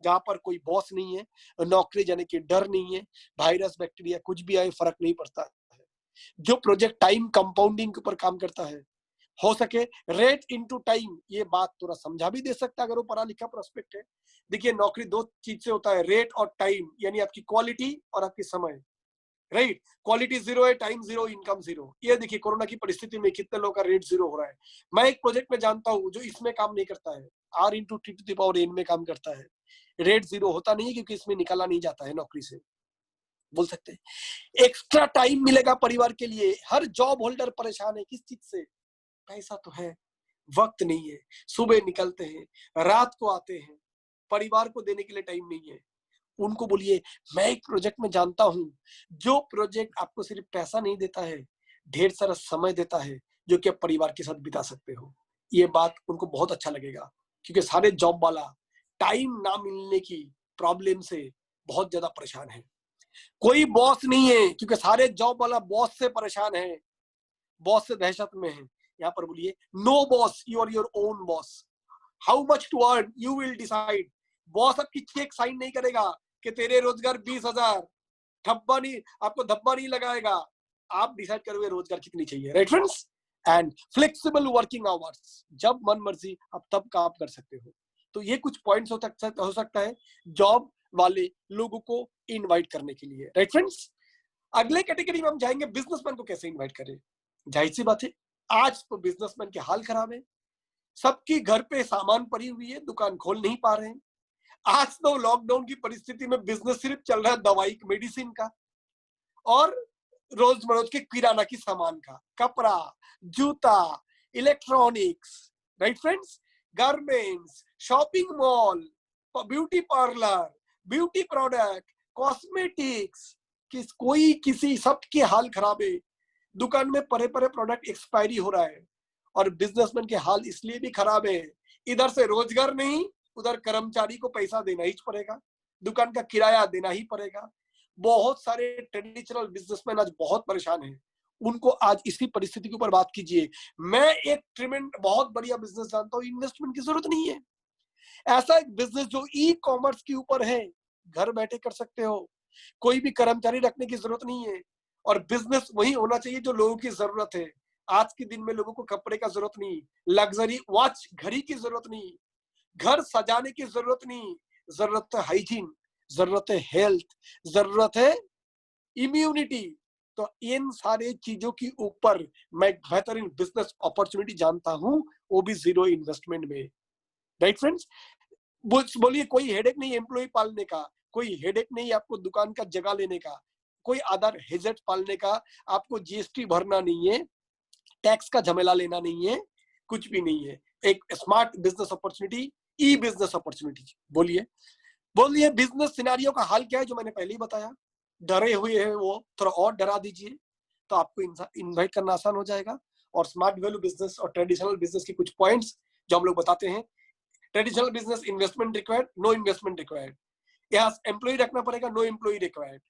जहां पर कोई बॉस नहीं है, नौकरी जाने की डर नहीं है, वायरस बैक्टीरिया कुछ भी आए फर्क नहीं पड़ता है, जो प्रोजेक्ट टाइम कंपाउंडिंग के ऊपर काम करता है, हो सके रेट इनटू टाइम, ये बात थोड़ा समझा भी दे सकता है अगर वो पढ़ा लिखा प्रोस्पेक्ट है। देखिए नौकरी दो चीज से होता है, रेट और टाइम, यानी आपकी क्वालिटी और आपकी समय, राइट। क्वालिटी जीरो है, टाइम जीरो, इनकम जीरो। ये देखिए कोरोना की परिस्थिति में कितने लोगों का रेट जीरो हो रहा है। मैं एक प्रोजेक्ट में जानता हूं जो इसमें काम नहीं करता है, R into T to the power n में काम करता है। रेट जीरो होता नहीं है क्योंकि इसमें निकाला नहीं जाता है नौकरी से, बोल सकते हैं। एक्स्ट्रा टाइम मिलेगा परिवार के लिए। हर जॉब होल्डर परेशान है किस चीज से? पैसा तो है, वक्त नहीं है। सुबह निकलते हैं, रात को आते हैं, परिवार को देने के लिए टाइम नहीं है। उनको बोलिए मैं एक प्रोजेक्ट में जानता हूं, जो प्रोजेक्ट आपको सिर्फ पैसा नहीं देता है, ढेर सारा समय देता है जो कि आप परिवार के साथ बिता सकते हो। ये बात उनको बहुत अच्छा लगेगा, क्योंकि सारे जॉब वाला टाइम ना मिलने की प्रॉब्लम से बहुत ज्यादा परेशान है। कोई बॉस नहीं है क्योंकि सारे जॉब वाला बॉस से परेशान है, बॉस से दहशत में है। यहाँ पर बोलिए no boss, you are your own boss. How much to earn you will decide. Boss आपकी चेक साइन नहीं करेगा कि तेरे रोजगार 20,000, धब्बा नहीं, आपको धब्बा नहीं लगाएगा। आप डिसाइड करोगे रोजगार कितनी चाहिए, right friends. And flexible working hours, जब मन मर्जी आप तब काम कर सकते हो। तो ये कुछ पॉइंट्स हो सकता है जॉब वाले लोगों को इनवाइट करने के लिए, राइट फ्रेंड्स। अगले कैटेगरी में हम जाएंगे बिजनेसमैन को कैसे इनवाइट करें। जाहिर सी बात है आज तो बिजनेसमैन के हाल खराब है, सबकी घर पे सामान पड़ी हुई है, दुकान खोल नहीं पा रहे हैं। आज तो लॉकडाउन की परिस्थिति में बिजनेस सिर्फ चल रहा है दवाई मेडिसिन का और रोजमर्रा के किराना की सामान का, कपड़ा, जूता, electronics, right friends, garments, shopping mall, beauty parlour, beauty product, cosmetics, कोई किसी, सबके हाल खराब है। दुकान में परे परे प्रोडक्ट एक्सपायरी हो रहा है और बिजनेसमैन के हाल इसलिए भी खराब है, इधर से रोजगार नहीं, उधर कर्मचारी को पैसा देना ही पड़ेगा, दुकान का किराया देना ही पड़ेगा। बहुत सारे ट्रेडिशनल बिजनेसमैन आज बहुत परेशान हैं। उनको आज इसी परिस्थिति के ऊपर बात कीजिए। मैं एक बहुत बढ़िया बिजनेस जानता हूँ, इन्वेस्टमेंट की जरूरत नहीं है। ऐसा एक बिजनेस जो ई कॉमर्स के ऊपर है, घर बैठे कर सकते हो, कोई भी कर्मचारी रखने की जरूरत नहीं है। और बिजनेस वही होना चाहिए जो लोगों की जरूरत है। आज के दिन में लोगों को कपड़े का जरूरत नहीं, लग्जरी वॉच घड़ी की जरूरत नहीं, घर सजाने की जरूरत नहीं, जरूरत है हाइजीन, जरूरत है हेल्थ, जरूरत है इम्यूनिटी। तो इन सारे चीजों के ऊपर मैं बेहतरीन बिजनेस अपॉर्चुनिटी जानता हूं, वो भी जीरो इन्वेस्टमेंट में, राइट फ्रेंड्स। बोलिए कोई हेडेक नहीं एम्प्लॉय पालने का, कोई हेडेक नहीं आपको दुकान का जगह लेने का, कोई अदर हेजेट पालने का, आपको जीएसटी भरना नहीं है, टैक्स का झमेला लेना नहीं है, कुछ भी नहीं है। एक स्मार्ट बिजनेस अपॉर्चुनिटी, ई बिजनेस अपॉर्चुनिटी। बोलिए बिजनेस सिनेरियो का हाल क्या है जो मैंने पहले ही बताया। डरे हुए हैं वो, थोड़ा और डरा दीजिए तो आपको इनवाइट करना आसान हो जाएगा। और स्मार्ट वैल्यू बिजनेस और ट्रेडिशनल बिजनेस के कुछ पॉइंट्स जो हम लोग बताते हैं। Traditional business investment required, no investment required. यहाँ एम्प्लॉय रखना पड़ेगा, नो एम्प्लॉय रिक्वायर्ड।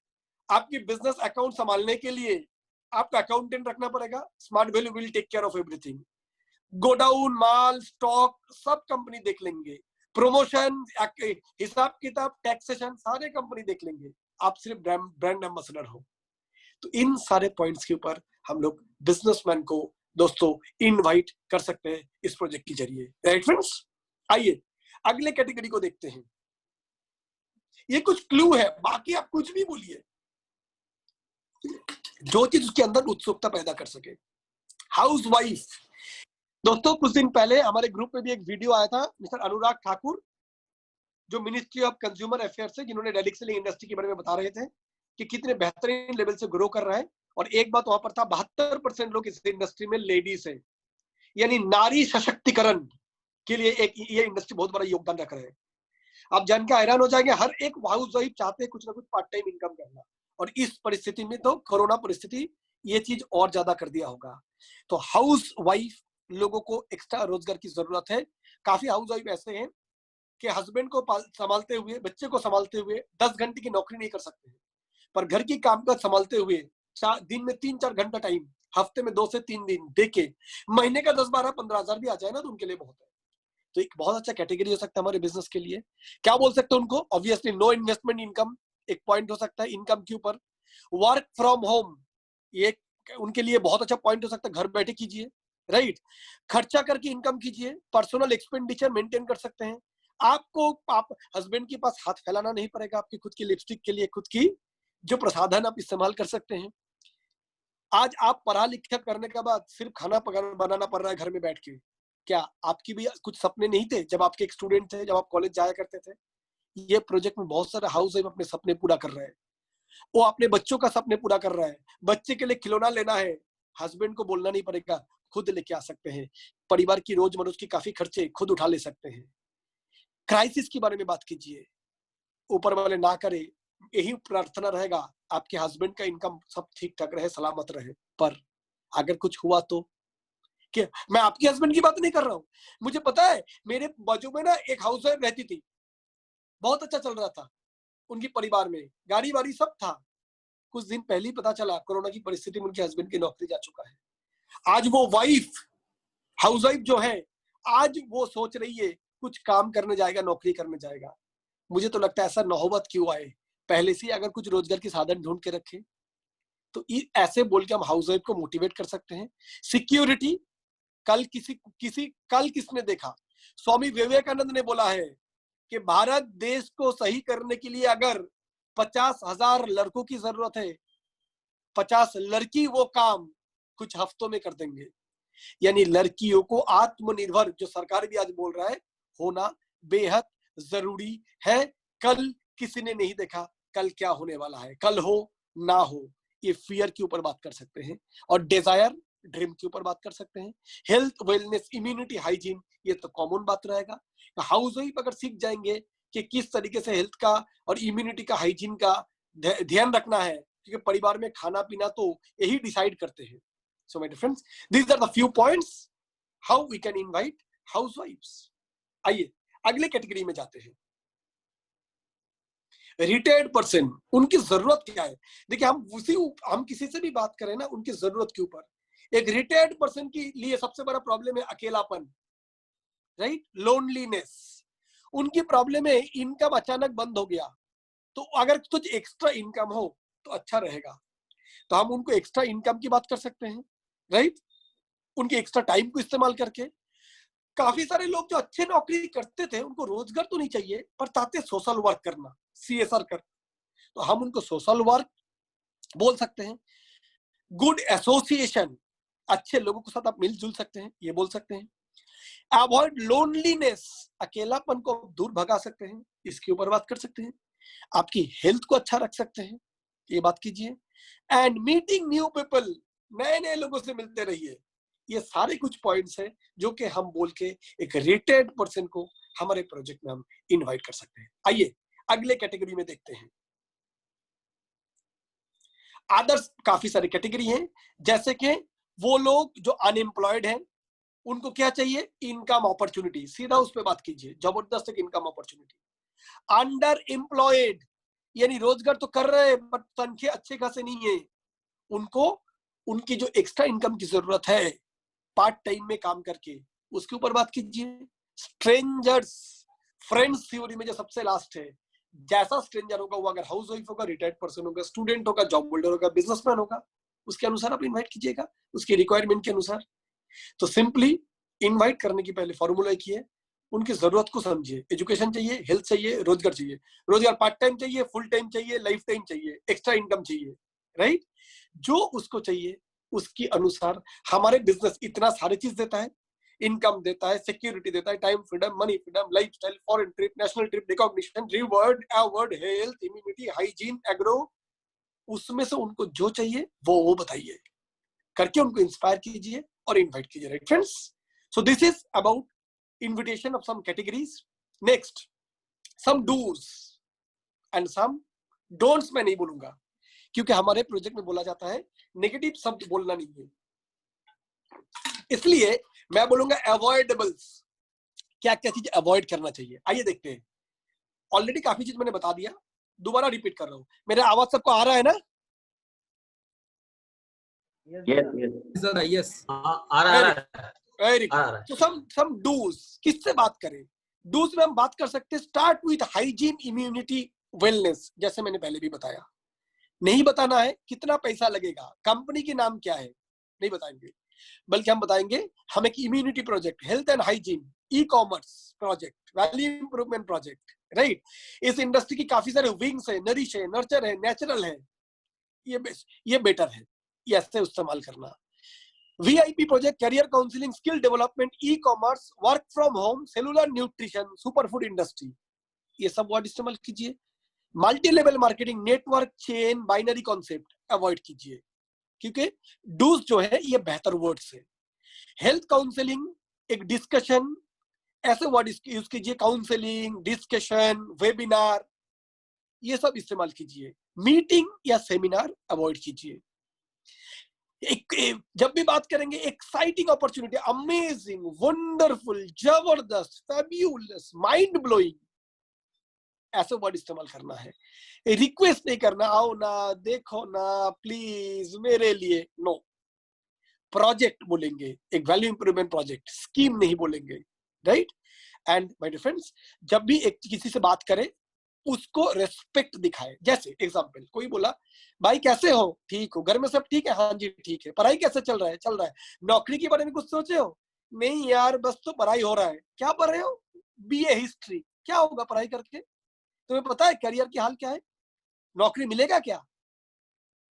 आपकी बिजनेस अकाउंट संभालने के लिए आपका अकाउंटेंट रखना पड़ेगा, smart value will take care of everything. Godown, माल, स्टॉक सब कंपनी देख लेंगे। प्रमोशन, हिसाब किताब, टैक्सेशन सारे कंपनी देख लेंगे, आप सिर्फ ब्रांड एम्बेसडर हो। तो इन सारे पॉइंट्स के ऊपर हम लोग बिजनेसमैन को दोस्तों इनवाइट कर सकते हैं इस प्रोजेक्ट के जरिए, राइट फ्रेंड्स। आइए अगले कैटेगरी को देखते हैं। ये कुछ क्लू है, बाकी आप कुछ भी बोलिए जो चीज उसके अंदर उत्सुकता पैदा कर सके। हाउस वाइफ, दोस्तों कुछ दिन पहले हमारे ग्रुप में भी एक वीडियो आया था, मिस्टर अनुराग ठाकुर जो मिनिस्ट्री ऑफ कंज्यूमर अफेयर्स है, जिन्होंने डेलिक सेलिंग इंडस्ट्री के बारे में बता रहे थे कि कितने बेहतरीन लेवल से ग्रो कर रहा है। और एक बात वहां पर था, 72% लोग इस इंडस्ट्री में लेडीज है, यानी नारी सशक्तिकरण के लिए एक ये इंडस्ट्री बहुत बड़ा योगदान रख रहे हैं। आप जान के हैरान हो जाएंगे, हर एक हाउस वाइफ चाहते हैं कुछ ना कुछ पार्ट टाइम इनकम करना, और इस परिस्थिति में तो कोरोना परिस्थिति ये चीज और ज्यादा कर दिया होगा। तो हाउस वाइफ लोगों को एक्स्ट्रा रोजगार की जरूरत है। काफी हाउस वाइफ ऐसे हैं कि हस्बैंड को संभालते हुए, बच्चे को संभालते हुए 10 घंटे की नौकरी नहीं कर सकते हैं, पर घर की कामकाज संभालते हुए दिन में 3-4 घंटा टाइम, हफ्ते में 2 से 3 दिन देके महीने का 10-12-15 हजार भी आ जाए ना, तो उनके लिए बहुत है। तो एक बहुत अच्छा कैटेगरी हो सकता है हमारे बिजनेस के लिए। क्या बोल सकते हैं उनको? ऑब्वियसली नो इन्वेस्टमेंट इनकम एक पॉइंट हो सकता है इनकम के ऊपर। वर्क फ्रॉम होम ये उनके लिए बहुत अच्छा पॉइंट हो सकता है, घर बैठे कीजिए, राइट। खर्चा करके इनकम कीजिए, पर्सनल एक्सपेंडिचर मेंटेन कर सकते हैं। आपको आप हस्बैंड के पास हाथ फैलाना नहीं पड़ेगा, आपकी खुद की लिपस्टिक के लिए खुद की जो प्रसाधन आप इस्तेमाल कर सकते हैं। आज आप पढ़ा लिखा करने के बाद सिर्फ खाना बनाना पड़ रहा है घर में बैठ के। क्या आपकी भी कुछ सपने नहीं थे जब आपके एक स्टूडेंट थे, जब आप कॉलेज जाया करते थे? ये प्रोजेक्ट में बहुत सारे हाउस वाइफ अपने सपने पूरा कर रहे हैं। वो अपने बच्चों का सपने पूरा कर रहा है, बच्चे के लिए खिलौना लेना है, हस्बैंड को बोलना नहीं पड़ेगा, खुद लेके आ सकते हैं। परिवार की रोजमर्रा की काफी खर्चे खुद उठा ले सकते हैं। क्राइसिस के बारे में बात कीजिए, ऊपर वाले ना करे, यही प्रार्थना रहेगा आपके हस्बैंड का इनकम सब ठीक ठाक रहे, सलामत रहे। पर अगर कुछ हुआ तो क्या? मैं आपके हस्बैंड की बात नहीं कर रहा हूँ, मुझे पता है मेरे बाजू में ना एक हाउस वाइफ रहती थी, बहुत अच्छा चल रहा था उनके परिवार में, गाड़ी वाड़ी सब था। कुछ दिन पहले ही पता चला कोरोना की परिस्थिति में उनके हस्बैंड की नौकरी जा चुका है। आज वो वाइफ, हाउस वाइफ जो है, आज वो सोच रही है कुछ काम करने जाएगा, नौकरी करने जाएगा। मुझे तो लगता है ऐसा नौबत क्यों आए, पहले से अगर कुछ रोजगार के साधन ढूंढ के रखे तो ऐसे बोल के हम हाउस वाइफ को मोटिवेट कर सकते हैं। सिक्योरिटी, कल किसने देखा, स्वामी विवेकानंद ने बोला है कि भारत देश को सही करने के लिए अगर 50,000 लड़कों की जरूरत है, 50 लड़की वो काम कुछ हफ्तों में कर देंगे। यानी लड़कियों को आत्मनिर्भर, जो सरकार भी आज बोल रहा है, होना बेहद जरूरी है। कल किसी ने नहीं देखा कल क्या होने वाला है, कल हो ना हो। ये फियर के ऊपर बात कर सकते हैं, और डिजायर, ड्रीम के ऊपर बात कर सकते हैं। हेल्थ, वेलनेस, इम्यूनिटी, हाइजीन, ये तो कॉमन बात रहेगा। हाउस वाइफ अगर सीख जाएंगे कि किस तरीके से हेल्थ का और इम्यूनिटी का, हाइजीन का ध्यान रखना है, क्योंकि परिवार में खाना पीना तो यही डिसाइड करते हैं। So my dear friends, these are the few points how we can invite housewives. आइए अगले कैटेगरी में जाते हैं। रिटायर्ड पर्सन, उनकी जरूरत क्या है? देखिए हम किसी से भी बात करें ना, उनकी जरूरत के ऊपर, एक रिटायर्ड पर्सन के लिए सबसे बड़ा प्रॉब्लम है अकेलापन, राइट, लोनलीनेस। उनकी प्रॉब्लम है इनकम अचानक बंद हो गया, तो अगर कुछ एक्स्ट्रा इनकम हो तो अच्छा रहेगा। तो हम उनको एक्स्ट्रा इनकम की बात कर सकते हैं, राइट, उनके एक्स्ट्रा टाइम को इस्तेमाल करके। काफी सारे लोग जो अच्छे नौकरी करते थे, उनको रोजगार तो नहीं चाहिए पर चाहते सोशल वर्क करना, CSR कर, तो हम उनको सोशल वर्क बोल सकते हैं। गुड एसोसिएशन, अच्छे लोगों के साथ आप मिलजुल सकते हैं, ये बोल सकते हैं। अवॉइड लोनलीनेस, अकेलापन को दूर भगा सकते हैं, इसके ऊपर बात कर सकते हैं। आपकी हेल्थ को अच्छा रख सकते हैं, ये बात कीजिए। एंड मीटिंग न्यू पीपल, नए नए लोगों से मिलते रहिए। ये सारे कुछ पॉइंट्स हैं जो कि हम बोल के एक रिटायर्ड पर्सन को हमारे प्रोजेक्ट में हम इनवाइट कर सकते हैं। आइए अगले कैटेगरी में देखते हैं। आदर्श काफी सारी कैटेगरी हैं, जैसे कि वो लोग जो अनएम्प्लॉयड हैं, उनको क्या चाहिए? इनकम अपॉर्चुनिटी, सीधा उस पर बात कीजिए, जबरदस्त एक इनकम अपॉर्चुनिटी। अंडर एम्प्लॉयड, यानी रोजगार तो कर रहे हैं बट तनख्वाह अच्छे खासे नहीं है, उनको उनकी जो एक्स्ट्रा इनकम की जरूरत है पार्ट टाइम में काम करके, उसके ऊपर बात कीजिए। स्ट्रेंजर्स, फ्रेंड्स थ्योरी में जो सबसे लास्ट है, जैसा स्ट्रेंजर होगा वो अगर हाउस वाइफ होगा, रिटायर्ड पर्सन होगा, स्टूडेंट होगा, जॉब होल्डर होगा, बिजनेसमैन होगा, उसके अनुसार आप इनवाइट कीजिएगा, उसकी रिक्वायरमेंट के अनुसार। तो सिंपली इनवाइट करने की पहले फॉर्मूला एक ही है, उनकी जरूरत को समझिए। एजुकेशन चाहिए, हेल्थ चाहिए, रोजगार चाहिए। रोजगार पार्ट टाइम चाहिए, फुल टाइम चाहिए, लाइफ टाइम चाहिए, एक्स्ट्रा इनकम चाहिए, राइट? जो उसको चाहिए उसके अनुसार हमारे बिजनेस इतना सारी चीज देता है, इनकम देता है, सिक्योरिटी देता है, time freedom, money freedom, lifestyle, foreign trip, national trip, recognition, reward, award, health, immunity, hygiene, agro. उसमें से उनको जो चाहिए वो बताइए, करके उनको इंस्पायर कीजिए और इनवाइट कीजिए, right friends? So this is about invitation of some categories. Next, some do's and some don'ts मैं नहीं बोलूंगा, क्योंकि हमारे प्रोजेक्ट में बोला जाता है नेगेटिव शब्द बोलना नहीं है, इसलिए मैं बोलूंगा अवॉइडेबल्स, क्या क्या चीज अवॉइड करना चाहिए। आइए देखते हैं। ऑलरेडी काफी चीज मैंने बता दिया, दोबारा रिपीट कर रहा हूं। मेरा आवाज सबको आ रहा है ना? यस आ रहा है। Very good. तो सम डूज, किससे बात करें? डूज में हम बात कर सकते हैं, start with hygiene, immunity, wellness, जैसे मैंने पहले भी बताया। नहीं बताना है कितना पैसा लगेगा, कंपनी के नाम क्या है, नहीं बताएंगे, बल्कि हम बताएंगे हम एक immunity project, health and hygiene, e commerce project, value improvement project, right? इस इंडस्ट्री की काफी सारे विंग्स है, नरिश है, नर्चर है, नेचुरल है, ये बेटर है, ये ऐसे इस्तेमाल करना। VIP project, career counselling, skill development, e commerce, work from home, cellular nutrition, super food industry, ये सब वर्ड इस्तेमाल कीजिए। Multi level marketing, network, chain, binary concept avoid कीजिए, क्योंकि डूज जो है ये बेहतर वर्ड्स है। हेल्थ काउंसलिंग, एक डिस्कशन, ऐसे वर्ड यूज कीजिए, काउंसलिंग, डिस्कशन, वेबिनार, ये सब इस्तेमाल कीजिए। मीटिंग या सेमिनार अवॉइड कीजिए। जब भी बात करेंगे एक्साइटिंग अपॉर्चुनिटी, अमेजिंग, वंडरफुल, जबरदस्त, फैब्यूलस, माइंड ब्लोइंग, ऐसे वर्ड इस्तेमाल करना है। रिक्वेस्ट नहीं करना, आओ ना, देखो ना, प्लीज मेरे लिए, नो। प्रोजेक्ट बोलेंगे, एक वैल्यू इंप्रूवमेंट प्रोजेक्ट, स्कीम नहीं बोलेंगे, right? And my dear friends, जब भी एक किसी से बात करें उसको रेस्पेक्ट दिखाए। जैसे एग्जांपल, कोई बोला भाई कैसे हो, ठीक हो, घर में सब ठीक है, हाँ जी ठीक है, पढ़ाई कैसे चल रहा है, चल रहा है, नौकरी के बारे में कुछ सोचे हो, नहीं यार बस तो पढ़ाई हो रहा है, क्या पढ़ रहे हो, BA हिस्ट्री, क्या होगा पढ़ाई करके, तुम्हें पता है करियर की हाल क्या है, नौकरी मिलेगा क्या?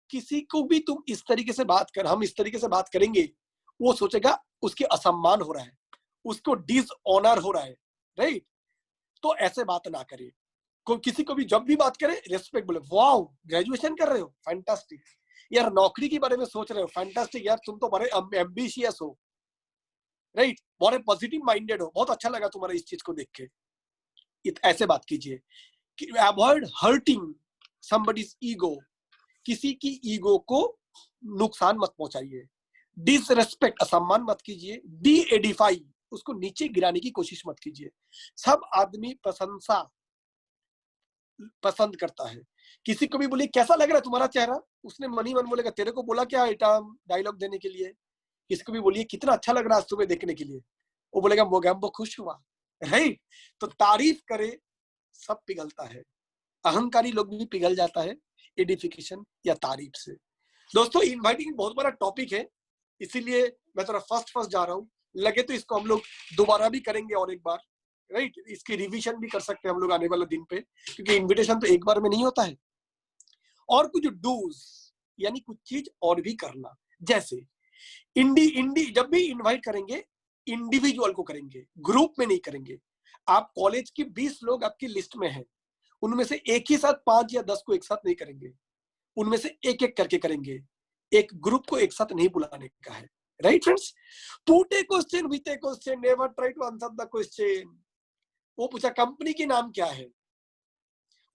किसी को भी तुम इस तरीके से बात कर, हम इस तरीके से बात करेंगे, वो सोचेगा उसके असम्मान हो रहा है, उसको डिसऑनर हो रहा है, राइट? तो ऐसे बात ना करें। किसी को भी जब भी बात करें रेस्पेक्ट बोले, वाओ ग्रेजुएशन कर रहे हो, फैंटास्टिक यार, नौकरी के बारे में सोच रहे हो, फैंटास्टिक यार, तुम तो बड़े एम्बिशियस हो, राइट? बड़े पॉजिटिव माइंडेड हो, बहुत अच्छा लगा तुम्हारा इस चीज को देख के। ऐसे बात कीजिए। अवॉइड हर्टिंग समबडीज ईगो, किसी की ईगो को नुकसान मत पहुंचाइए। डिसरेस्पेक्ट, असम्मान मत कीजिए। डी एडिफाई, उसको नीचे गिराने की कोशिश मत कीजिए। सब आदमी प्रशंसा पसंद करता है। किसी को भी बोलिए कैसा लग रहा है तुम्हारा चेहरा, उसने मनी मन बोलेगा तेरे को बोला क्या आइटम डायलॉग देने के लिए। किसी को भी बोलिए कितना अच्छा लग रहा है तुम्हें देखने के लिए, वो बोलेगा मोगैम्बो खुश हुआ, राइट? तो तारीफ करे सब पिघलता है, अहंकारी लोग भी पिघल जाता है एडिफिकेशन या तारीफ से। दोस्तों इनवाइटिंग बहुत बड़ा टॉपिक है, इसीलिए मैं थोड़ा फर्स्ट जा रहा हूँ। लगे तो इसको हम लोग दोबारा भी करेंगे और एक बार, राइट? इसकी रिवीजन भी कर सकते हैं हम लोग आने वाले दिन पे, क्योंकि इनविटेशन तो एक बार में नहीं होता है। और कुछ डूज यानी कुछ चीज और भी करना, जैसे इंडी जब भी इनवाइट करेंगे इंडिविजुअल को करेंगे, ग्रुप में नहीं करेंगे। आप कॉलेज के 20 लोग आपकी लिस्ट में हैं, उनमें से एक ही साथ 5 या 10 को एक साथ नहीं करेंगे, उनमें से एक एक करके करेंगे। एक ग्रुप को एक साथ नहीं बुलाने का है, right friends? Put a question with a question, never try to answer the question. वो पूछा कंपनी के नाम क्या है,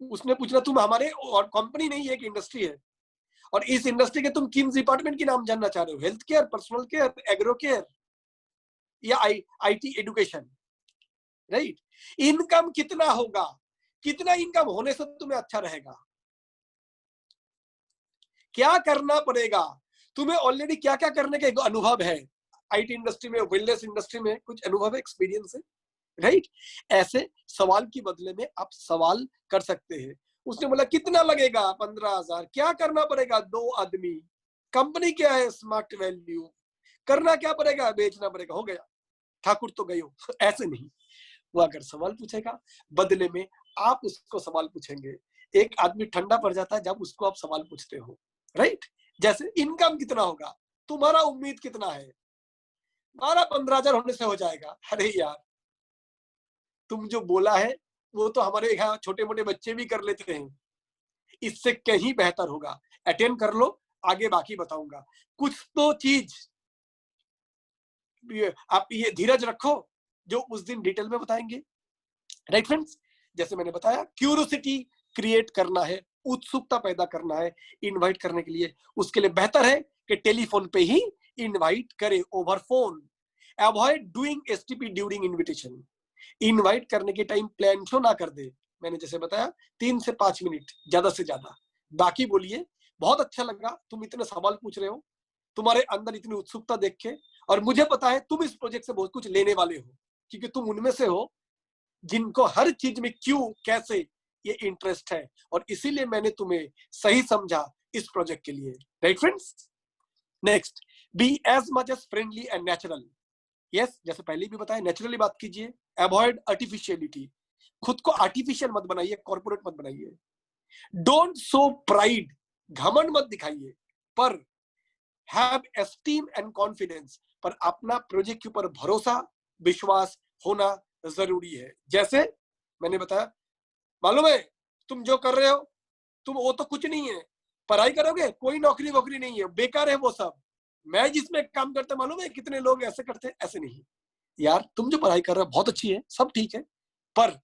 उसने पूछना तुम हमारे, और कंपनी नहीं है एक इंडस्ट्री है, और इस इंडस्ट्री के तुम किन डिपार्टमेंट के नाम जानना चाह रहे हो, health care, personal care, agro care या IT एजुकेशन, राइट? इनकम कितना होगा, कितना इनकम होने से तुम्हें अच्छा रहेगा, क्या करना पड़ेगा तुम्हें, ऑलरेडी क्या क्या करने का अनुभव है IT इंडस्ट्री में, वेलनेस इंडस्ट्री में कुछ अनुभव है, एक्सपीरियंस है, राइट। ऐसे सवाल के बदले में आप सवाल कर सकते हैं। उसने बोला कितना लगेगा? 15,000। क्या करना पड़ेगा? 2 आदमी। कंपनी क्या है? Smart value. करना क्या पड़ेगा? बेचना पड़ेगा। हो गया, ठाकुर तो गए हो। ऐसे नहीं, वो अगर सवाल पूछेगा, बदले में आप उसको सवाल पूछेंगे। एक आदमी ठंडा पड़ जाता है जब उसको आप सवाल पूछते हो, राइट। जैसे इनकम कितना होगा? तुम्हारा उम्मीद कितना है? हमारा 15,000 होने से हो जाएगा। अरे यार, तुम जो बोला है वो तो हमारे यहाँ छोटे मोटे बच्चे भी कर लेते हैं, इससे कहीं बेहतर होगा। अटेंड कर लो, आगे बाकी बताऊंगा। कुछ तो चीज आप ये धीरज रखो जो उस दिन डिटेल में बताएंगे, राइट फ्रेंड्स। जैसे मैंने बताया, क्यूरियोसिटी क्रिएट करना है, उत्सुकता पैदा करना है इनवाइट करने के लिए। उसके लिए बेहतर है कि टेलीफोन पे ही इनवाइट करें, over phone. Avoid doing STP during invitation. Invite करने के टाइम प्लान शो ना कर दे। मैंने जैसे बताया 3 से 5 मिनट ज्यादा से ज्यादा, बाकी बोलिए। बहुत अच्छा लगा तुम इतने सवाल पूछ रहे हो, तुम्हारे अंदर इतनी उत्सुकता देख के, और मुझे पता है तुम इस प्रोजेक्ट से बहुत कुछ लेने वाले हो, क्योंकि तुम उनमें से हो जिनको हर चीज में क्यों कैसे ये इंटरेस्ट है, और इसीलिए मैंने तुम्हें सही समझा इस प्रोजेक्ट के लिए, right friends. Next, be as much as friendly and natural. Yes, जैसे पहले भी बताया, नेचुरली बात कीजिए। Avoid artificiality. खुद को आर्टिफिशियल मत बनाइए, कॉर्पोरेट मत बनाइए। Don't show pride. घमंड मत दिखाइए, पर हैव एस्टीम एंड कॉन्फिडेंस। पर अपना प्रोजेक्ट के ऊपर भरोसा, विश्वास होना जरूरी है। जैसे मैंने बताया, मालूम है तुम जो कर रहे हो, तुम वो तो कुछ नहीं है। पढ़ाई करोगे, कोई नौकरी वोकरी नहीं है, बेकार है वो सब। मैं जिसमें काम करता, मालूम है कितने लोग ऐसे करते हैं? ऐसे नहीं यार, तुम जो पढ़ाई कर रहे हो बहुत अच्छी है, सब ठीक है, पर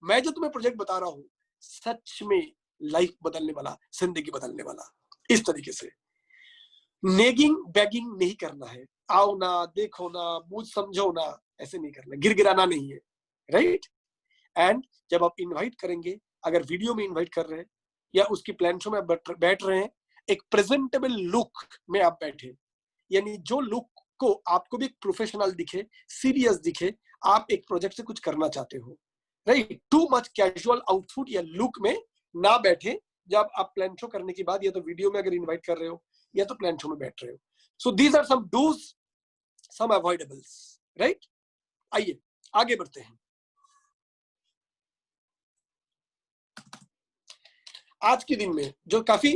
मैं जो तुम्हें प्रोजेक्ट बता रहा हूं सच में लाइफ बदलने वाला, जिंदगी बदलने वाला। इस तरीके से नेगिंग बैगिंग नहीं करना है। आओ ना, देखो ना, मुझ समझो ना, ऐसे नहीं करना, गिरगिराना नहीं है, राइट। एंड जब आप इनवाइट करेंगे, अगर वीडियो में इनवाइट कर रहे हैं या उसकी प्लान शो में बैठ रहे हैं, एक प्रेजेंटेबल लुक में आप बैठे, यानी जो लुक को आपको भी प्रोफेशनल दिखे, सीरियस दिखे, आप एक प्रोजेक्ट से कुछ करना चाहते हो, right. Too much casual outfit या लुक में ना बैठे जब आप प्लान शो करने के बाद, या तो वीडियो में अगर इनवाइट कर रहे हो या तो प्लान शो में बैठ रहे हो। So these are some do's, some avoidables, right. आइए आगे बढ़ते हैं। आज के दिन में जो काफी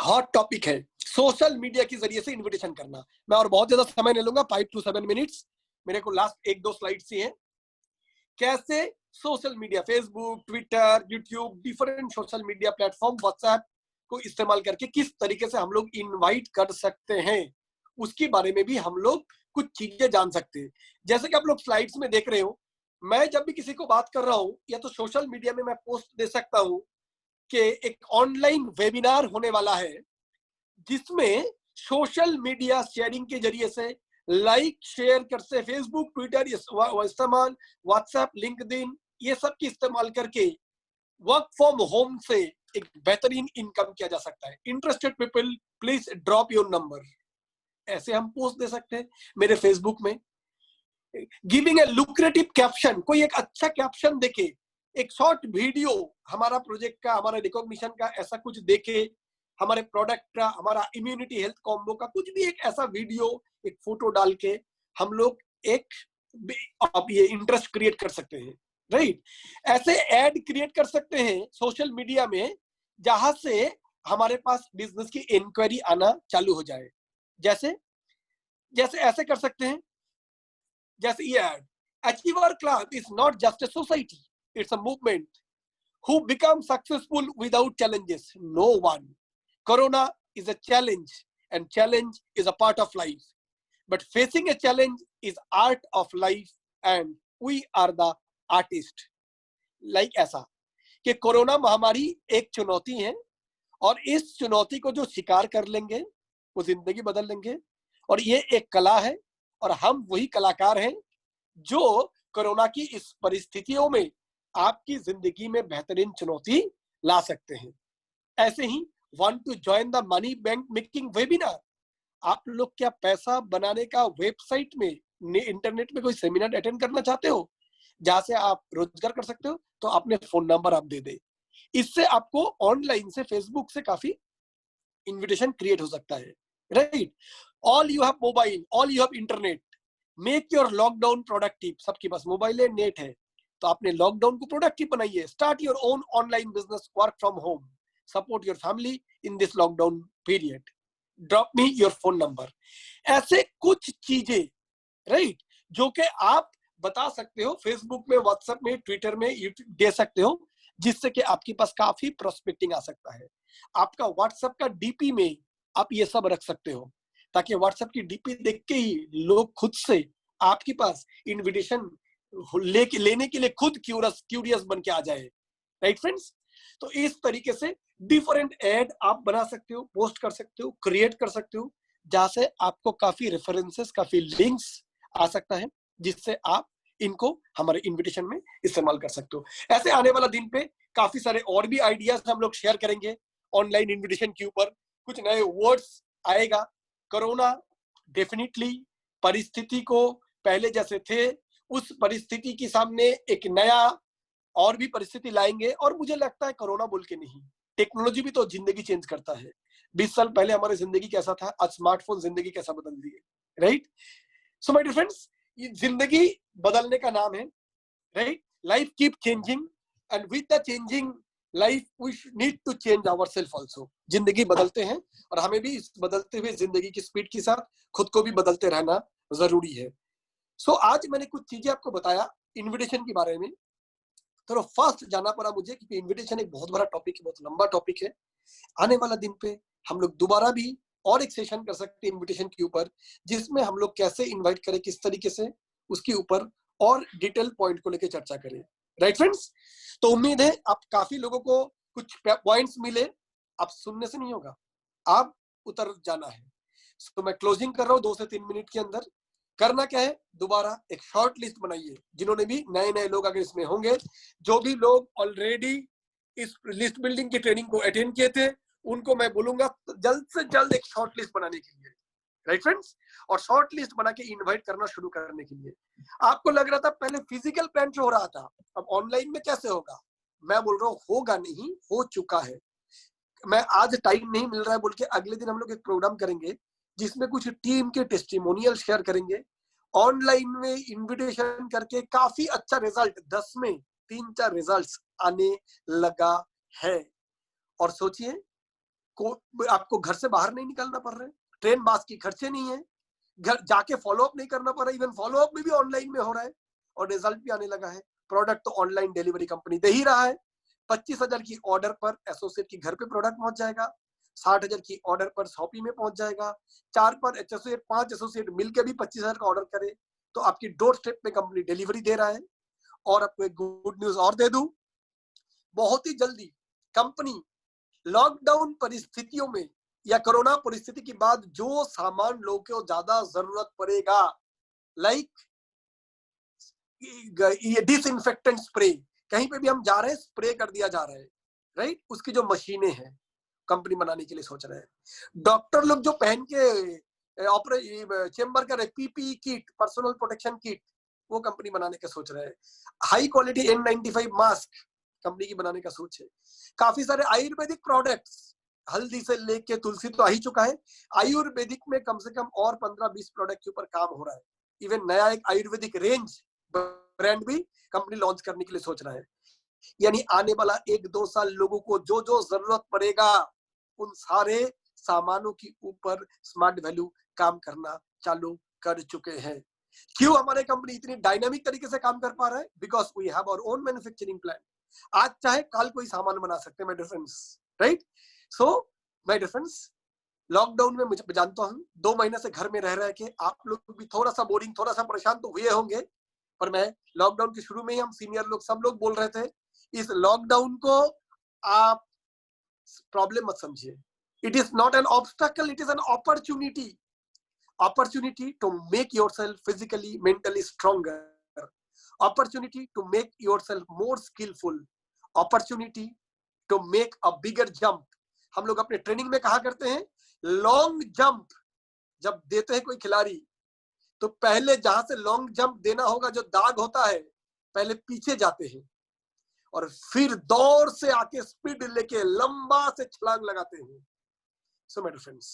हॉट टॉपिक है, सोशल मीडिया के जरिए से इनविटेशन करना। मैं और बहुत ज्यादा समय नहीं लूंगा, 5 to 7 मिनट्स, मेरे को लास्ट 1-2 स्लाइड्स ही हैं। कैसे social media, Facebook, Twitter, YouTube, different social media platform, WhatsApp को इस्तेमाल करके किस तरीके से हम लोग इनवाइट कर सकते हैं, उसके बारे में भी हम लोग कुछ चीजें जान सकते हैं। जैसे कि आप लोग स्लाइड्स में देख रहे हो, मैं जब भी किसी को बात कर रहा हूं या तो सोशल मीडिया में मैं पोस्ट दे सकता हूं कि एक ऑनलाइन वेबिनार होने वाला है, जिसमें सोशल मीडिया शेयरिंग के जरिए से लाइक शेयर करते, फेसबुक, ट्विटर इस्तेमाल, व्हाट्सएप, लिंक्डइन, ये सब की इस्तेमाल करके वर्क फ्रॉम होम से एक बेहतरीन इनकम किया जा सकता है। Interested people please drop your number, ऐसे हम पोस्ट दे सकते हैं मेरे फेसबुक में। गिविंग ए लुक्रेटिव कैप्शन, कोई एक अच्छा कैप्शन देके एक शॉर्ट वीडियो हमारा प्रोजेक्ट का, हमारा रिकॉग्निशन का ऐसा कुछ देके, हमारे प्रोडक्ट का, हमारा इम्यूनिटी हेल्थ कॉम्बो का कुछ भी एक ऐसा वीडियो, एक फोटो डाल के हम लोग एक आप ये इंटरेस्ट क्रिएट कर सकते हैं, राइट। ऐसे ऐड क्रिएट कर सकते हैं सोशल मीडिया में जहां से हमारे पास बिजनेस की इंक्वायरी आना चालू हो जाए। जैसे जैसे ऐसे कर सकते हैं, जैसे ये add, Achiever Club is not just a society, it's a movement. Who become successful without challenges? No one. Corona is a challenge, and challenge is a part of life. But facing a challenge is art of life, and we are the artist. Like ऐसा कि corona महामारी एक चुनौती है, और इस चुनौती को जो शिकार कर लेंगे वो जिंदगी बदल लेंगे, और ये एक कला है, और हम वही कलाकार हैं जो कोरोना की इस परिस्थितियों में आपकी जिंदगी में बेहतरीन चुनौती ला सकते हैं। ऐसे ही want to join the money bank making webinar, आप लोग क्या पैसा बनाने का वेबसाइट में इंटरनेट पे कोई सेमिनार अटेंड करना चाहते हो जहां से आप रोजगार कर सकते हो, तो अपने फोन नंबर आप दे दे। इससे आपको ऑनलाइन से, फेसबुक से काफी इन्विटेशन क्रिएट हो सकता है, right. All you have mobile, all you have internet, make your lockdown productive. सबके पास मोबाइल है, नेट है, तो आपने लॉकडाउन को प्रोडक्टिव बनाइए। Start your own online business, work from home, support your family in this lockdown period, drop me your phone number. ऐसे कुछ चीजें, राइट, जो कि आप बता सकते हो फेसबुक में, व्हाट्सएप में, ट्विटर में, यूट्यूब दे सकते हो, जिससे कि आपके पास काफी प्रोस्पेक्टिंग आ सकता है। आपका व्हाट्सएप का डीपी में आप ये सब रख सकते हो, ताकि व्हाट्सएप की डीपी देख के ही लोग खुद से आपके पास इनविटेशन लेने के लिए खुद क्यूरियस बन के आ जाए, राइट फ्रेंड्स। तो इस तरीके से डिफरेंट एड आप बना सकते हो, पोस्ट कर सकते हो, क्रिएट कर सकते हो, जहां से आपको काफी रेफरेंसेस, काफी लिंक्स आ सकता है, जिससे आप इनको हमारे इनविटेशन में इस्तेमाल कर सकते हो। ऐसे आने वाला दिन पे काफी सारे और भी आइडियाज हम लोग शेयर करेंगे ऑनलाइन इनविटेशन के ऊपर। कुछ नए वर्ड्स आएगा। कोरोना डेफिनेटली परिस्थिति को पहले जैसे थे उस परिस्थिति के सामने एक नया और भी परिस्थिति लाएंगे। और मुझे लगता है कोरोना बोल के नहीं, टेक्नोलॉजी भी तो जिंदगी चेंज करता है। 20 साल पहले हमारी जिंदगी कैसा था, आज स्मार्टफोन जिंदगी कैसा बदल दिए, right. So my dear friends, ये जिंदगी बदलने का नाम है, right. Life keep changing and with the changing life we need to change ourself also. जिंदगी बदलते हैं और हमें भी इस बदलते हुए जिंदगी की स्पीड के साथ खुद को भी बदलते रहना जरूरी है। सो आज मैंने कुछ चीजें आपको बताया इनविटेशन के बारे में। थोड़ा फास्ट जाना पड़ा मुझे, क्योंकि इनविटेशन एक बहुत बड़ा टॉपिक है, बहुत लंबा टॉपिक है। आने वाला दिन पे हम लोग दोबारा भी और एक सेशन कर सकते हैं इनविटेशन के ऊपर, जिसमें हम लोग कैसे इनवाइट करें, किस तरीके से, उसके ऊपर और डिटेल पॉइंट को लेकर चर्चा करें, राइट फ्रेंड्स। तो उम्मीद है आप काफी लोगों को कुछ पॉइंट्स मिले। आप सुनने से नहीं होगा, आप उतर जाना है। तो मैं क्लोजिंग कर रहा हूँ 2 से 3 मिनट के अंदर। करना क्या है, दोबारा एक शॉर्ट लिस्ट बनाइए। जिन्होंने भी नए लोग अगर इसमें होंगे, जो भी लोग ऑलरेडी इस लिस्ट बिल्डिंग की ट्रेनिंग को अटेंड किए थे, उनको मैं बोलूंगा जल्द से जल्द एक शॉर्ट लिस्ट बनाने के लिए, राइट फ्रेंड्स। और शॉर्ट लिस्ट बना के इनवाइट करना शुरू करने के लिए। आपको लग रहा था पहले फिजिकल प्लान हो रहा था, अब ऑनलाइन में कैसे होगा? मैं बोल रहा हूँ होगा नहीं, हो चुका है। मैं आज टाइम नहीं मिल रहा है बोल के अगले दिन हम लोग एक प्रोग्राम करेंगे जिसमें कुछ टीम के टेस्टिमोनियल शेयर करेंगे। ऑनलाइन में इनविटेशन करके काफी अच्छा रिजल्ट, 10 में 3-4 रिजल्ट्स आने लगा है। और सोचिए, आपको घर से बाहर नहीं निकलना पड़ रहा है, ट्रेन बस की खर्चे नहीं है, घर जाके फॉलो अप नहीं करना पड़ रहा, इवन फॉलो अप भी ऑनलाइन में हो रहा है और रिजल्ट भी आने लगा है। प्रोडक्ट तो ऑनलाइन डिलीवरी कंपनी दे ही रहा है। 25,000 की ऑर्डर पर एसोसिएट की घर पे प्रोडक्ट पहुंच जाएगा, 60,000 की ऑर्डर पर शॉपी में पहुंच जाएगा, 4 पर एसोसिएट, 5 एसोसिएट मिलकर भी 25,000 का ऑर्डर करे तो आपकी डोर स्टेप पे कंपनी डिलीवरी दे रहा है। और आपको एक गुड न्यूज और दे दूं, बहुत ही जल्दी कंपनी लॉकडाउन परिस्थितियों में या कोरोना परिस्थिति के बाद जो सामान लोगों को ज्यादा जरूरत पड़ेगा, लाइक ये डिसइंफेक्टेंट स्प्रे, कहीं पे भी हम जा रहे हैं स्प्रे कर दिया जा रहा है, राइट। उसकी जो मशीनें हैं कंपनी बनाने के लिए सोच रहे हैं। डॉक्टर लोग जो पहन के चेम्बर कर रहे PPE kit, personal protection kit, वो कंपनी बनाने का सोच रहे हैं। High quality N95 mask company की बनाने का सोच है। काफी सारे आयुर्वेदिक प्रोडक्ट्स, हल्दी से लेके तुलसी तो आ ही चुका है, आयुर्वेदिक में कम से कम और 15-20 प्रोडक्ट के ऊपर काम हो रहा है। इवन नया एक आयुर्वेदिक रेंज ब्रांड भी कंपनी लॉन्च करने के लिए सोच रहा है। यानी आने वाला 1-2 साल लोगों को जो जो जरूरत पड़ेगा उन सारे सामानों के ऊपर स्मार्ट वैल्यू काम करना चालू कर चुके हैं। क्यों हमारे कंपनी इतनी डायनामिक तरीके से काम कर पा रहा है? Because we have our own manufacturing plan. आज चाहे कल कोई सामान बना सकते हैं, my dear friends, right. So my dear friends, lockdown में मुझे जानता हूं 2 महीने से घर में रह के आप लोग भी थोड़ा सा बोरिंग, थोड़ा सा परेशान तो हुए होंगे। पर मैं लॉकडाउन के शुरू में ही हम सीनियर लोग सब लोग बोल रहे थे, इस लॉकडाउन को आप प्रॉब्लम मत समझिए। It is not an obstacle, it is an opportunity. Opportunity to make yourself physically, mentally stronger. Opportunity to make yourself more skillful. Opportunity to make a bigger jump. हम लोग अपने ट्रेनिंग में कहा करते हैं, लॉन्ग जंप जब देते हैं कोई खिलाड़ी तो पहले जहां से लॉन्ग जंप देना होगा, जो दाग होता है, पहले पीछे जाते हैं और फिर दौड़ से आके स्पीड लेके लंबा से छलांग लगाते हैं। सो माय डियर फ्रेंड्स,